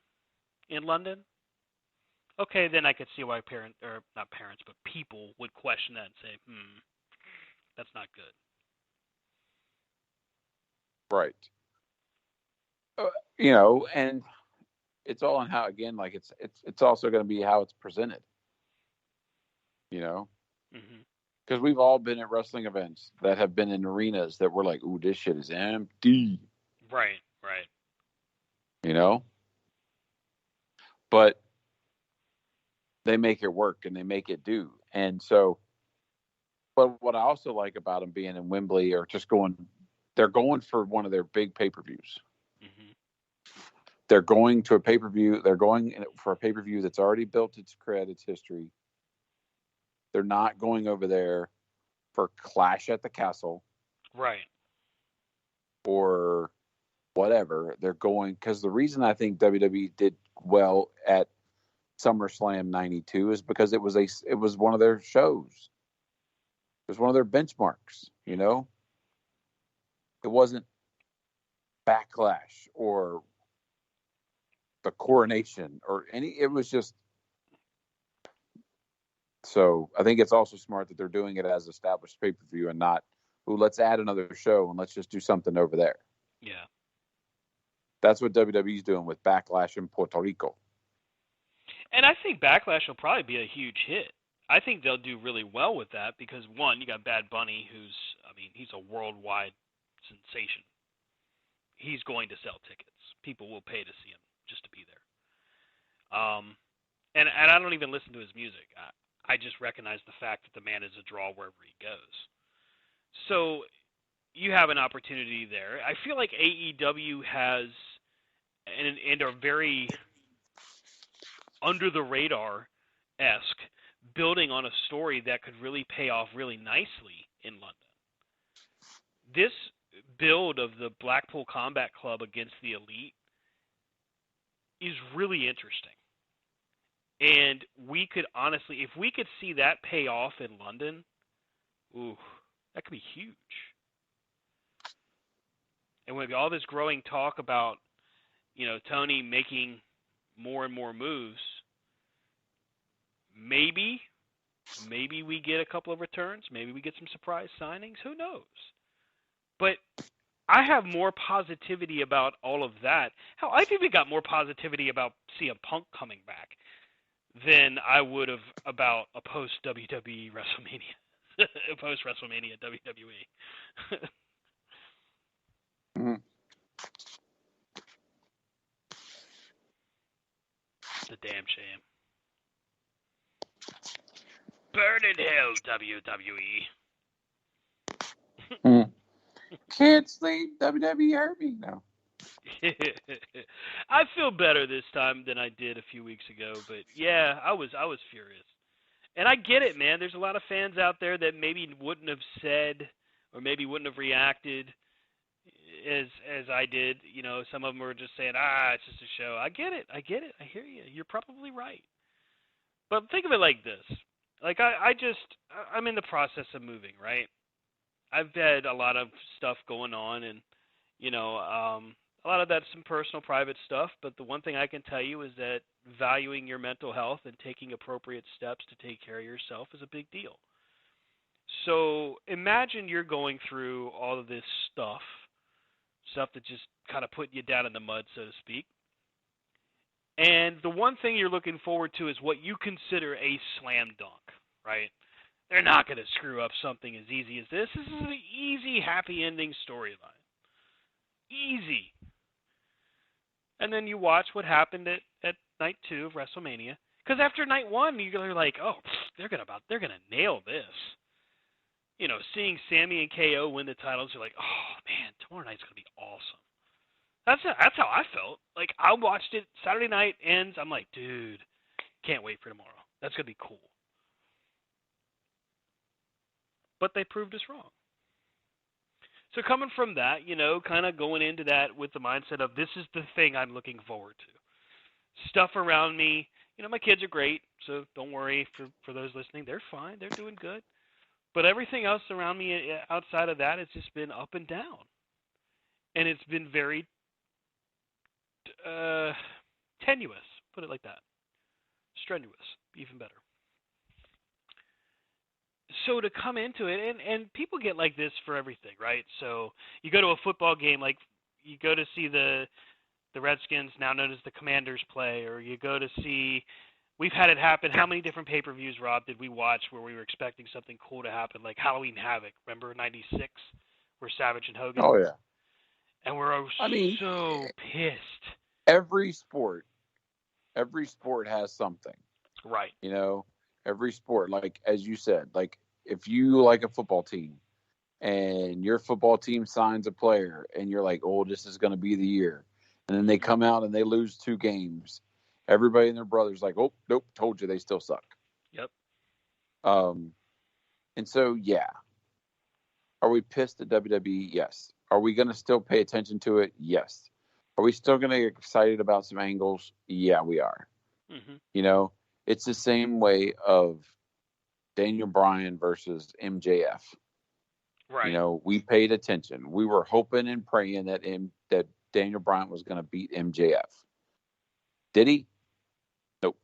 in London, okay, then I could see why people would question that and say, that's not good. Right. You know, and it's all on how, again, like it's also going to be how it's presented. You know, because we've all been at wrestling events that have been in arenas that were like, ooh, this shit is empty. Right, right. You know, but they make it work and they make it do. And so, but what I also like about them being in Wembley or just they're going for one of their big pay-per-views. Mm-hmm. They're going to a pay-per-view. They're going for a pay-per-view that's already built its cred, its history. They're not going over there for Clash at the Castle. Right. Or whatever. They're going, because the reason I think WWE did well at SummerSlam 92 is because it was one of their shows. It was one of their benchmarks, you know? It wasn't Backlash or the coronation or it was just. So I think it's also smart that they're doing it as established pay-per-view and not, let's add another show and let's just do something over there. Yeah. That's what WWE's doing with Backlash in Puerto Rico. And I think Backlash will probably be a huge hit. I think they'll do really well with that because, one, you got Bad Bunny, he's a worldwide sensation. He's going to sell tickets. People will pay to see him just to be there. And I don't even listen to his music. I just recognize the fact that the man is a draw wherever he goes. So you have an opportunity there. I feel like AEW has and are very under the radar-esque, building on a story that could really pay off really nicely in London. This build of the Blackpool Combat Club against the Elite is really interesting. And we could honestly, if we could see that pay off in London, ooh, that could be huge. And with all this growing talk about, Tony making more and more moves, maybe we get a couple of returns, maybe we get some surprise signings, who knows? But I have more positivity about all of that. Hell, I've even got more positivity about CM Punk coming back than I would have about a post-WWE WrestleMania, a post-WrestleMania WWE. Mm-hmm. The damn shame. Burn in hell, WWE. Can't sleep. WWE hurt me. No. I feel better this time than I did a few weeks ago, but yeah, I was furious. And I get it, man. There's a lot of fans out there that maybe wouldn't have said or maybe wouldn't have reacted as I did. Some of them were just saying, it's just a show. I get it. I hear you. You're probably right. But think of it like this. Like I'm in the process of moving, right? I've had a lot of stuff going on, and a lot of that's some personal, private stuff. But the one thing I can tell you is that valuing your mental health and taking appropriate steps to take care of yourself is a big deal. So imagine you're going through all of this stuff that just kind of put you down in the mud, so to speak. And the one thing you're looking forward to is what you consider a slam dunk, right? They're not going to screw up something as easy as this. This is an easy, happy ending storyline. Easy. And then you watch what happened at night 2 of WrestleMania. Because after night 1, you're like, oh, they're gonna nail this. Seeing Sammy and KO win the titles, you're like, oh man, tomorrow night's gonna be awesome. That's how I felt. Like I watched it Saturday night ends. I'm like, dude, can't wait for tomorrow. That's gonna be cool. But they proved us wrong. So coming from that, kind of going into that with the mindset of this is the thing I'm looking forward to. Stuff around me, my kids are great, so don't worry for those listening. They're fine. They're doing good. But everything else around me outside of that has just been up and down. And it's been very tenuous, put it like that. Strenuous, even better. So to come into it, and people get like this for everything, right? So you go to a football game, like you go to see the Redskins, now known as the Commanders, play, or you go to see, we've had it happen. How many different pay-per-views, Rob, did we watch where we were expecting something cool to happen, like Halloween Havoc, remember, 96, where Savage and Hogan? Oh, yeah. And we're so pissed. Every sport has something. Right. Every sport, like as you said, like if you like a football team and your football team signs a player and you're like, oh, this is going to be the year. And then they come out and they lose 2 games. Everybody and their brother's like, oh, nope, told you they still suck. Yep. And so, yeah. Are we pissed at WWE? Yes. Are we going to still pay attention to it? Yes. Are we still going to get excited about some angles? Yeah, we are. Mm-hmm. It's the same way of Daniel Bryan versus MJF. Right. We paid attention. We were hoping and praying that Daniel Bryan was going to beat MJF. Did he? Nope.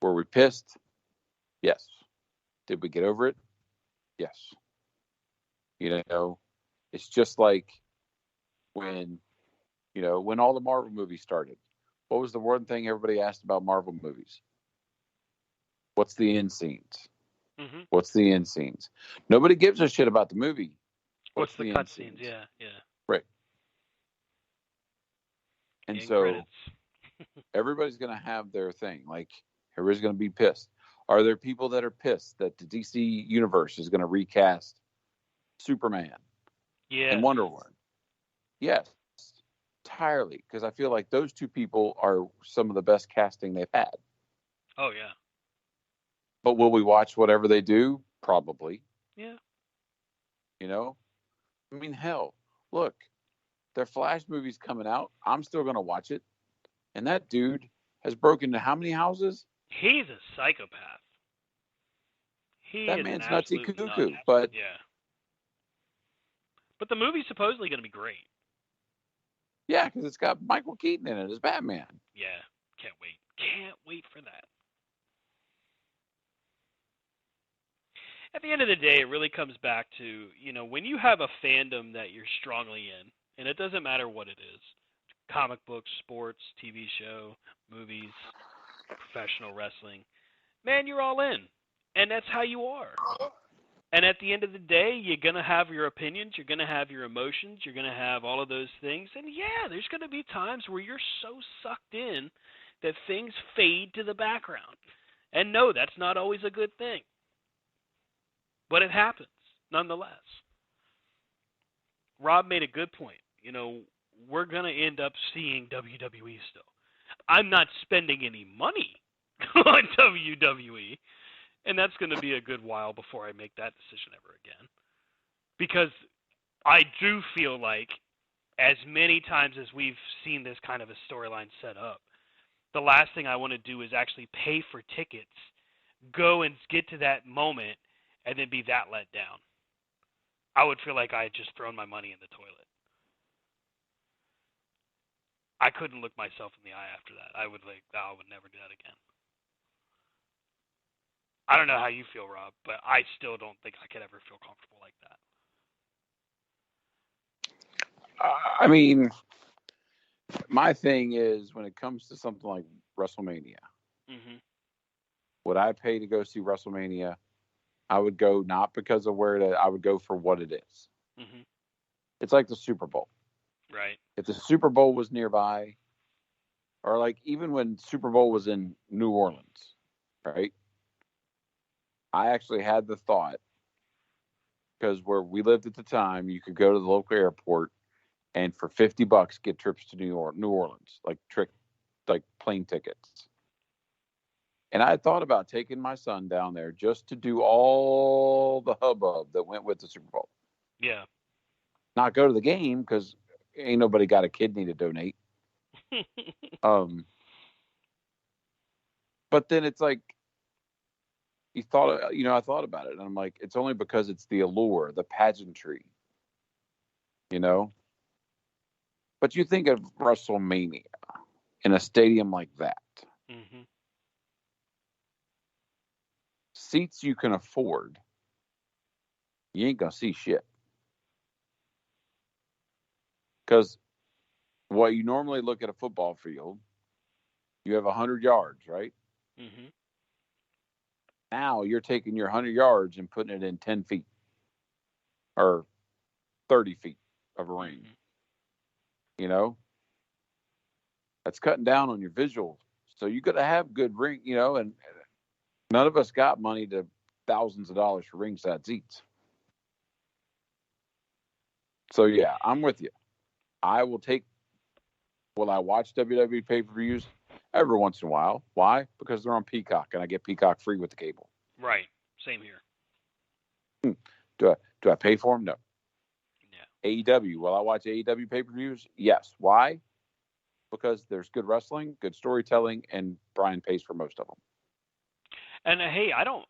Were we pissed? Yes. Did we get over it? Yes. You know, it's just like when, when all the Marvel movies started. What was the one thing everybody asked about Marvel movies? What's the end scenes? Mm-hmm. What's the end scenes? Nobody gives a shit about the movie. What's the the end cutscenes? scenes? Yeah. Right. The And end so credits. everybody's going to have their thing. Like, everybody's going to be pissed. Are there people that are pissed that the DC universe is going to recast Superman and Yes. Wonder Woman? Yes, entirely. Because I feel like those two people are some of the best casting they've had. Oh yeah. But will we watch whatever they do? Probably. Yeah. I mean, hell, look, their Flash movie's coming out. I'm still going to watch it. And that dude has broken into how many houses? He's a psychopath. He That is an man's nutsy absolute nut. cuckoo. But Yeah. But the movie's supposedly going to be great. yeah, because it's got Michael Keaton in it as Batman. Yeah. Can't wait. Can't wait for that. At the end of the day, it really comes back to, when you have a fandom that you're strongly in, and it doesn't matter what it is, comic books, sports, TV show, movies, professional wrestling, man, you're all in. And that's how you are. And at the end of the day, you're going to have your opinions, you're going to have your emotions, you're going to have all of those things. And yeah, there's going to be times where you're so sucked in that things fade to the background. And no, that's not always a good thing. But it happens, nonetheless. Rob made a good point. We're going to end up seeing WWE still. I'm not spending any money on WWE, and that's going to be a good while before I make that decision ever again. Because I do feel like, as many times as we've seen this kind of a storyline set up, the last thing I want to do is actually pay for tickets, go and get to that moment, and then be that let down. I would feel like I had just thrown my money in the toilet. I couldn't look myself in the eye after that. I would never do that again. I don't know how you feel, Rob, but I still don't think I could ever feel comfortable like that. I mean, my thing is when it comes to something like WrestleMania, would I pay to go see WrestleMania? I would go not because of I would go for what it is. It's like the Super Bowl. Right. If the Super Bowl was nearby, or like even when Super Bowl was in New Orleans, right? I actually had the thought, because where we lived at the time, you could go to the local airport and for $50 get trips to New Orleans, like plane tickets. And I had thought about taking my son down there just to do all the hubbub that went with the Super Bowl. Yeah. Not go to the game because ain't nobody got a kidney to donate. But then it's like, I thought about it, and I'm like, it's only because it's the allure, the pageantry, But you think of WrestleMania in a stadium like that. Seats you can afford, you ain't gonna see shit. Because what you normally look at a football field, you have 100 yards, right? Now you're taking your 100 yards and putting it in 10 feet or 30 feet of a ring. That's cutting down on your visual. So you got to have good ring, and none of us got money to thousands of dollars for ringside seats. So yeah, I'm with you. Will I watch WWE pay-per-views every once in a while? Why? Because they're on Peacock and I get Peacock free with the cable. Right. Same here. Do I pay for them? No. Yeah. AEW. Will I watch AEW pay-per-views? Yes. Why? Because there's good wrestling, good storytelling, and Brian pays for most of them. And hey, I don't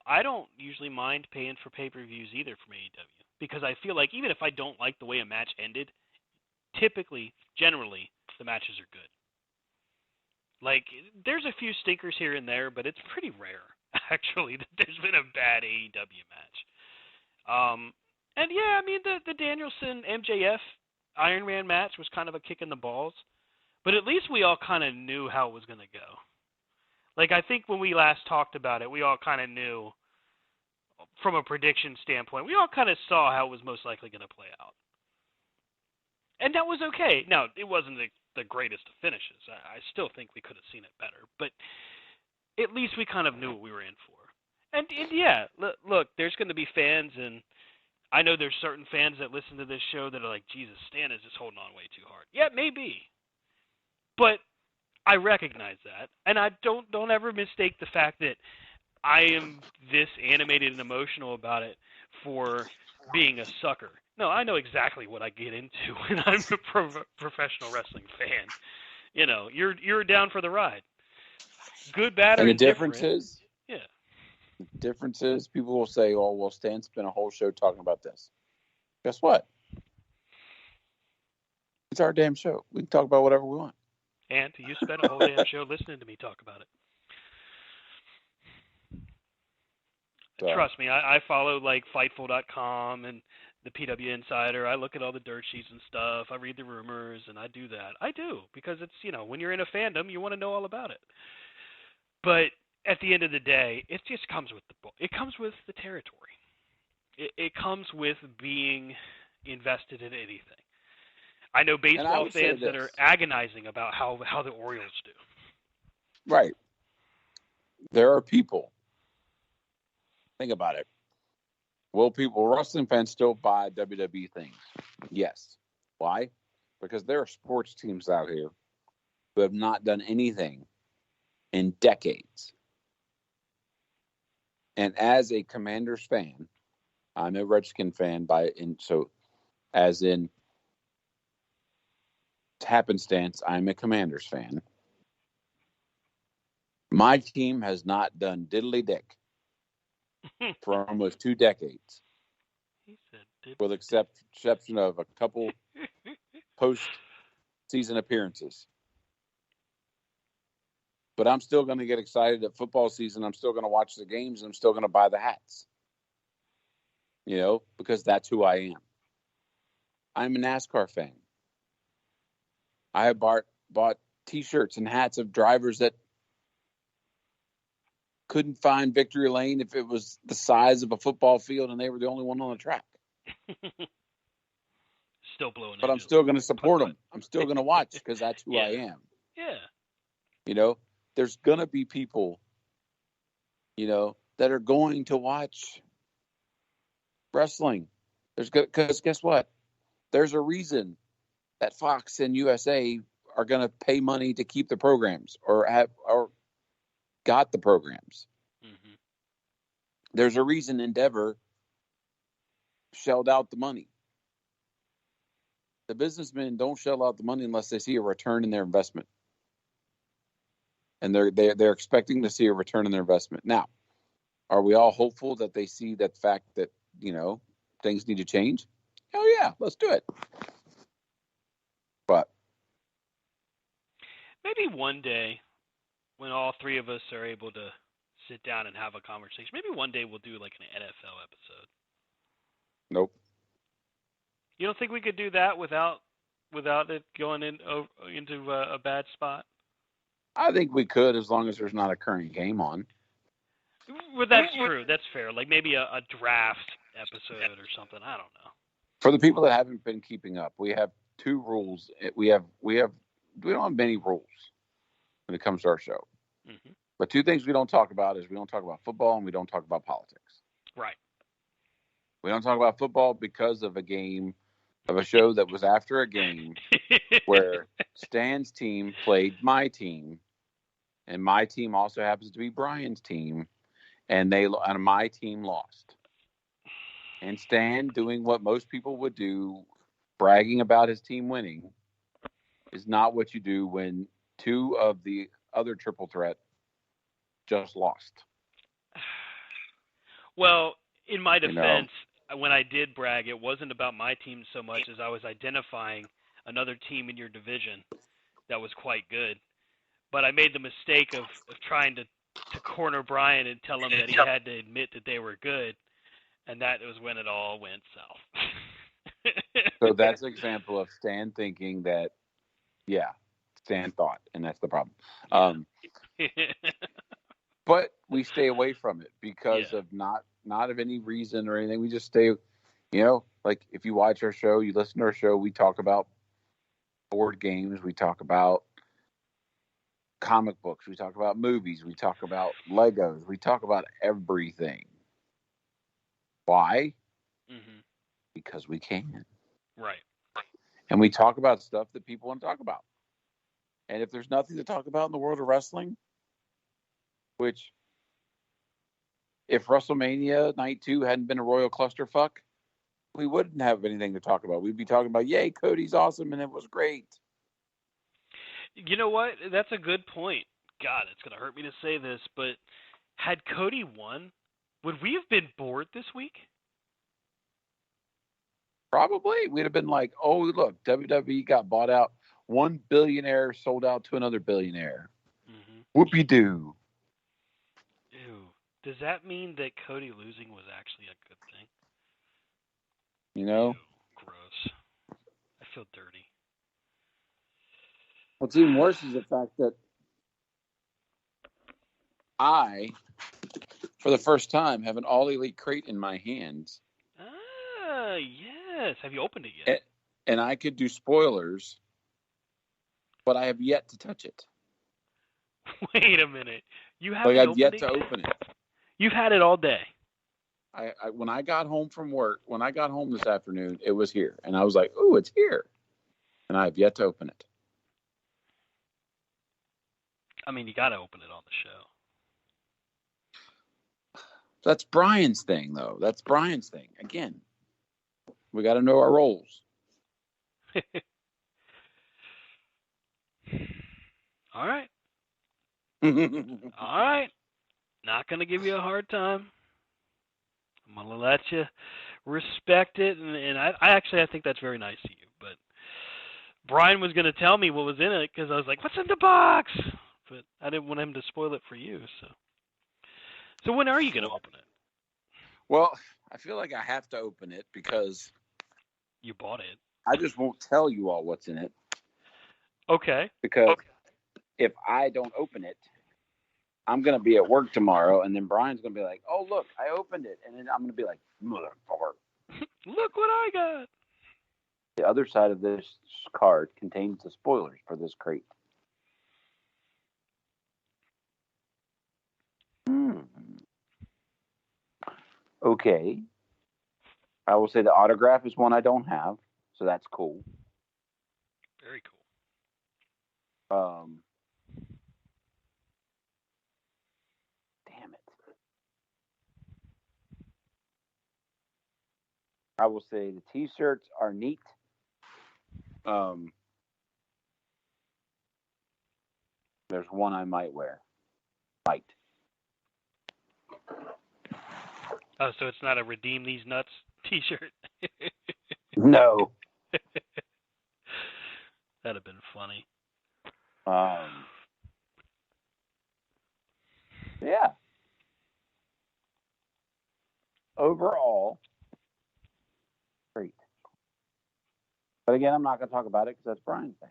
usually mind paying for pay-per-views either from AEW, because I feel like even if I don't like the way a match ended, generally, the matches are good. Like, there's a few stinkers here and there, but it's pretty rare, actually, that there's been a bad AEW match. And yeah, I mean, the Danielson MJF Iron Man match was kind of a kick in the balls, but at least we all kind of knew how it was going to go. Like, I think when we last talked about it, we all kind of knew, from a prediction standpoint, we all kind of saw how it was most likely going to play out. And that was okay. Now, it wasn't the greatest of finishes. I still think we could have seen it better, but at least we kind of knew what we were in for. And yeah, look, there's going to be fans, and I know there's certain fans that listen to this show that are like, Jesus, Stan is just holding on way too hard. Yeah, maybe. But I recognize that, and I don't ever mistake the fact that I am this animated and emotional about it for being a sucker. No, I know exactly what I get into when I'm a professional wrestling fan. You know, you're down for the ride. Good, bad, or indifferent. The difference is people will say, "Oh, well, Stan spent a whole show talking about this." Guess what? It's our damn show. We can talk about whatever we want. And you spent a whole damn show listening to me talk about it. So. Trust me, I follow like Fightful.com and the PW Insider. I look at all the dirt sheets and stuff. I read the rumors, and I do that. I do, because it's, you know, when you're in a fandom, you want to know all about it. But at the end of the day, it just comes with it comes with the territory. It comes with being invested in anything. I know baseball fans that are agonizing about how the Orioles do. Right. There are people. Think about it. Will wrestling fans still buy WWE things? Yes. Why? Because there are sports teams out here who have not done anything in decades. And as a Commanders fan, I'm a Redskin fan as in happenstance, I'm a Commanders fan. My team has not done diddly dick for almost 2 decades. He said with exception of a couple post-season appearances. But I'm still going to get excited at football season. I'm still going to watch the games, and I'm still going to buy the hats. You know, because that's who I am. I'm a NASCAR fan. I have bought T-shirts and hats of drivers that couldn't find victory lane if it was the size of a football field and they were the only one on the track. Still blowing. But I'm still going to support them. I'm still going to watch because that's who I am. Yeah. You know, there's going to be people, you know, that are going to watch wrestling. Because guess what? There's a reason that Fox and USA are going to pay money to keep the programs or got the programs. Mm-hmm. There's a reason Endeavor shelled out the money. The businessmen don't shell out the money unless they see a return in their investment. And they're expecting to see a return in their investment. Now, are we all hopeful that they see that fact that, you know, things need to change? Oh yeah, let's do it. But maybe one day when all three of us are able to sit down and have a conversation, maybe one day we'll do like an NFL episode. Nope. You don't think we could do that without it going into a bad spot? I think we could, as long as there's not a current game on. Well, that's true. That's fair. Like maybe a draft episode or something. I don't know. For the people that haven't been keeping up, we have 2 rules. We don't have many rules when it comes to our show. Mm-hmm. But 2 things we don't talk about is we don't talk about football and we don't talk about politics. Right. We don't talk about football because of a show that was after a game where Stan's team played my team, and my team also happens to be Brian's team, and my team lost. And Stan, doing what most people would do, bragging about his team winning, is not what you do when 2 of the other triple threat just lost. Well, in my defense, when I did brag, it wasn't about my team so much as I was identifying another team in your division that was quite good. but I made the mistake of trying to corner Brian and tell him that he had to admit that they were good, and that was when it all went south. So that's an example of Stan thinking that, Stan thought, and that's the problem. Yeah. But we stay away from it because of not of any reason or anything. We just stay, like if you watch our show, you listen to our show, we talk about board games, we talk about comic books, we talk about movies, we talk about Legos, we talk about everything. Why? Mm-hmm. Because we can. Right. And we talk about stuff that people want to talk about. And if there's nothing to talk about in the world of wrestling, which if WrestleMania Night 2 hadn't been a royal clusterfuck, we wouldn't have anything to talk about. We'd be talking about, yay, Cody's awesome and it was great. You know what? That's a good point. God, it's going to hurt me to say this, but had Cody won, would we have been bored this week? Probably. We'd have been like, oh, look, WWE got bought out. One billionaire sold out to another billionaire. Mm-hmm. Whoopie-doo. Ew. Does that mean that Cody losing was actually a good thing? You know? Ew, gross. I feel dirty. What's even worse is the fact that I, for the first time, have an All Elite crate in my hands. Ah, yes. Have you opened it yet? And I could do spoilers, but I have yet to touch it. Wait a minute. You haven't I've opened yet it to open it. You've had it all day. I when I got home from work, when I got home this afternoon, it was here. And I was like, ooh, it's here. And I have yet to open it. I mean, you got to open it on the show. That's Brian's thing, though. That's Brian's thing. Again, we got to know our roles. All right. All right. Not going to give you a hard time. I'm going to let you respect it. And I think that's very nice of you. But Brian was going to tell me what was in it because I was like, what's in the box? But I didn't want him to spoil it for you. So when are you going to open it? Well, I feel like I have to open it because you bought it. I just won't tell you all what's in it. Okay. Because if I don't open it, I'm going to be at work tomorrow, and then Brian's going to be like, oh, look, I opened it. And then I'm going to be like, motherfucker. Look what I got. The other side of this card contains the spoilers for this crate. Okay. I will say the autograph is one I don't have, so that's cool. Very cool. Damn it. I will say the T-shirts are neat. There's one I might wear. Might. Oh, so it's not a Redeem These Nuts T-shirt? No. That'd have been funny. Yeah. Overall, great. But again, I'm not going to talk about it because that's Brian's thing.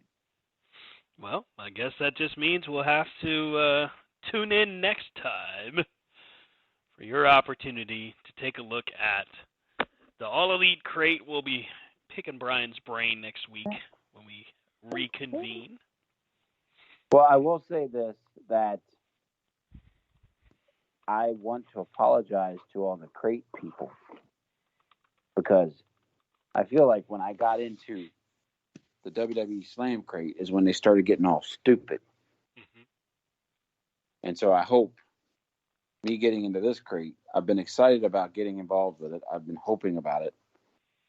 Well, I guess that just means we'll have to tune in next time for your opportunity to take a look at the All Elite crate. We'll be picking Brian's brain next week when we reconvene. Well, I will say this, that I want to apologize to all the crate people because I feel like when I got into the WWE Slam crate is when they started getting all stupid. Mm-hmm. And so I hope me getting into this crate, I've been excited about getting involved with it. I've been hoping about it.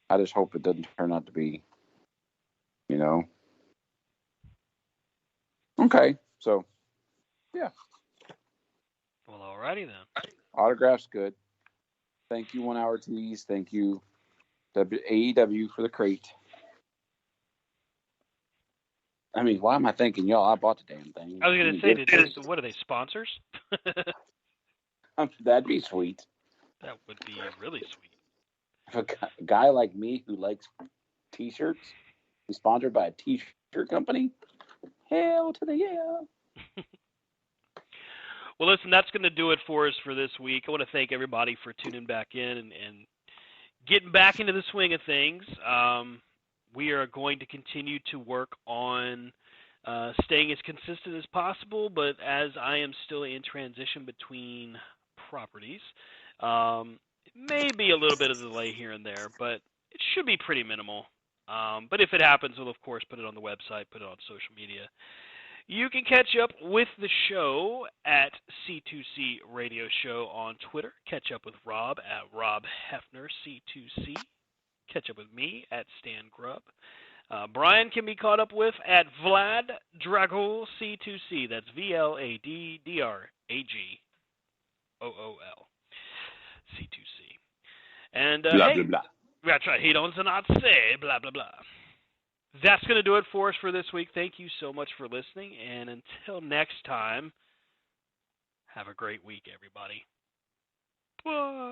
I just hope it doesn't turn out to be, Okay, so, yeah. Well, alrighty then. Autograph's good. Thank you, 1 Hour Tees. Thank you, AEW, for the crate. I mean, why am I thinking y'all? I bought the damn thing. I was going to say, what are they, sponsors? That'd be sweet. That would be really sweet. If a guy like me who likes T-shirts is sponsored by a T-shirt company, hell to the yeah. Well, listen, that's going to do it for us for this week. I want to thank everybody for tuning back in and getting back into the swing of things. We are going to continue to work on staying as consistent as possible, but as I am still in transition between properties, it may be a little bit of a delay here and there, but it should be pretty minimal. But if it happens, we'll, of course, put it on the website, put it on social media. You can catch up with the show at C2C Radio Show on Twitter. Catch up with Rob at Rob Hefner C2C. Catch up with me at Stan Grubb. Brian can be caught up with at Vlad Dragol C2C. That's VLADDRAGOOL C2C. And blah, hey, blah, blah. That's right. He don't not say blah blah blah. That's going to do it for us for this week. Thank you so much for listening, and until next time, have a great week, everybody. Bye.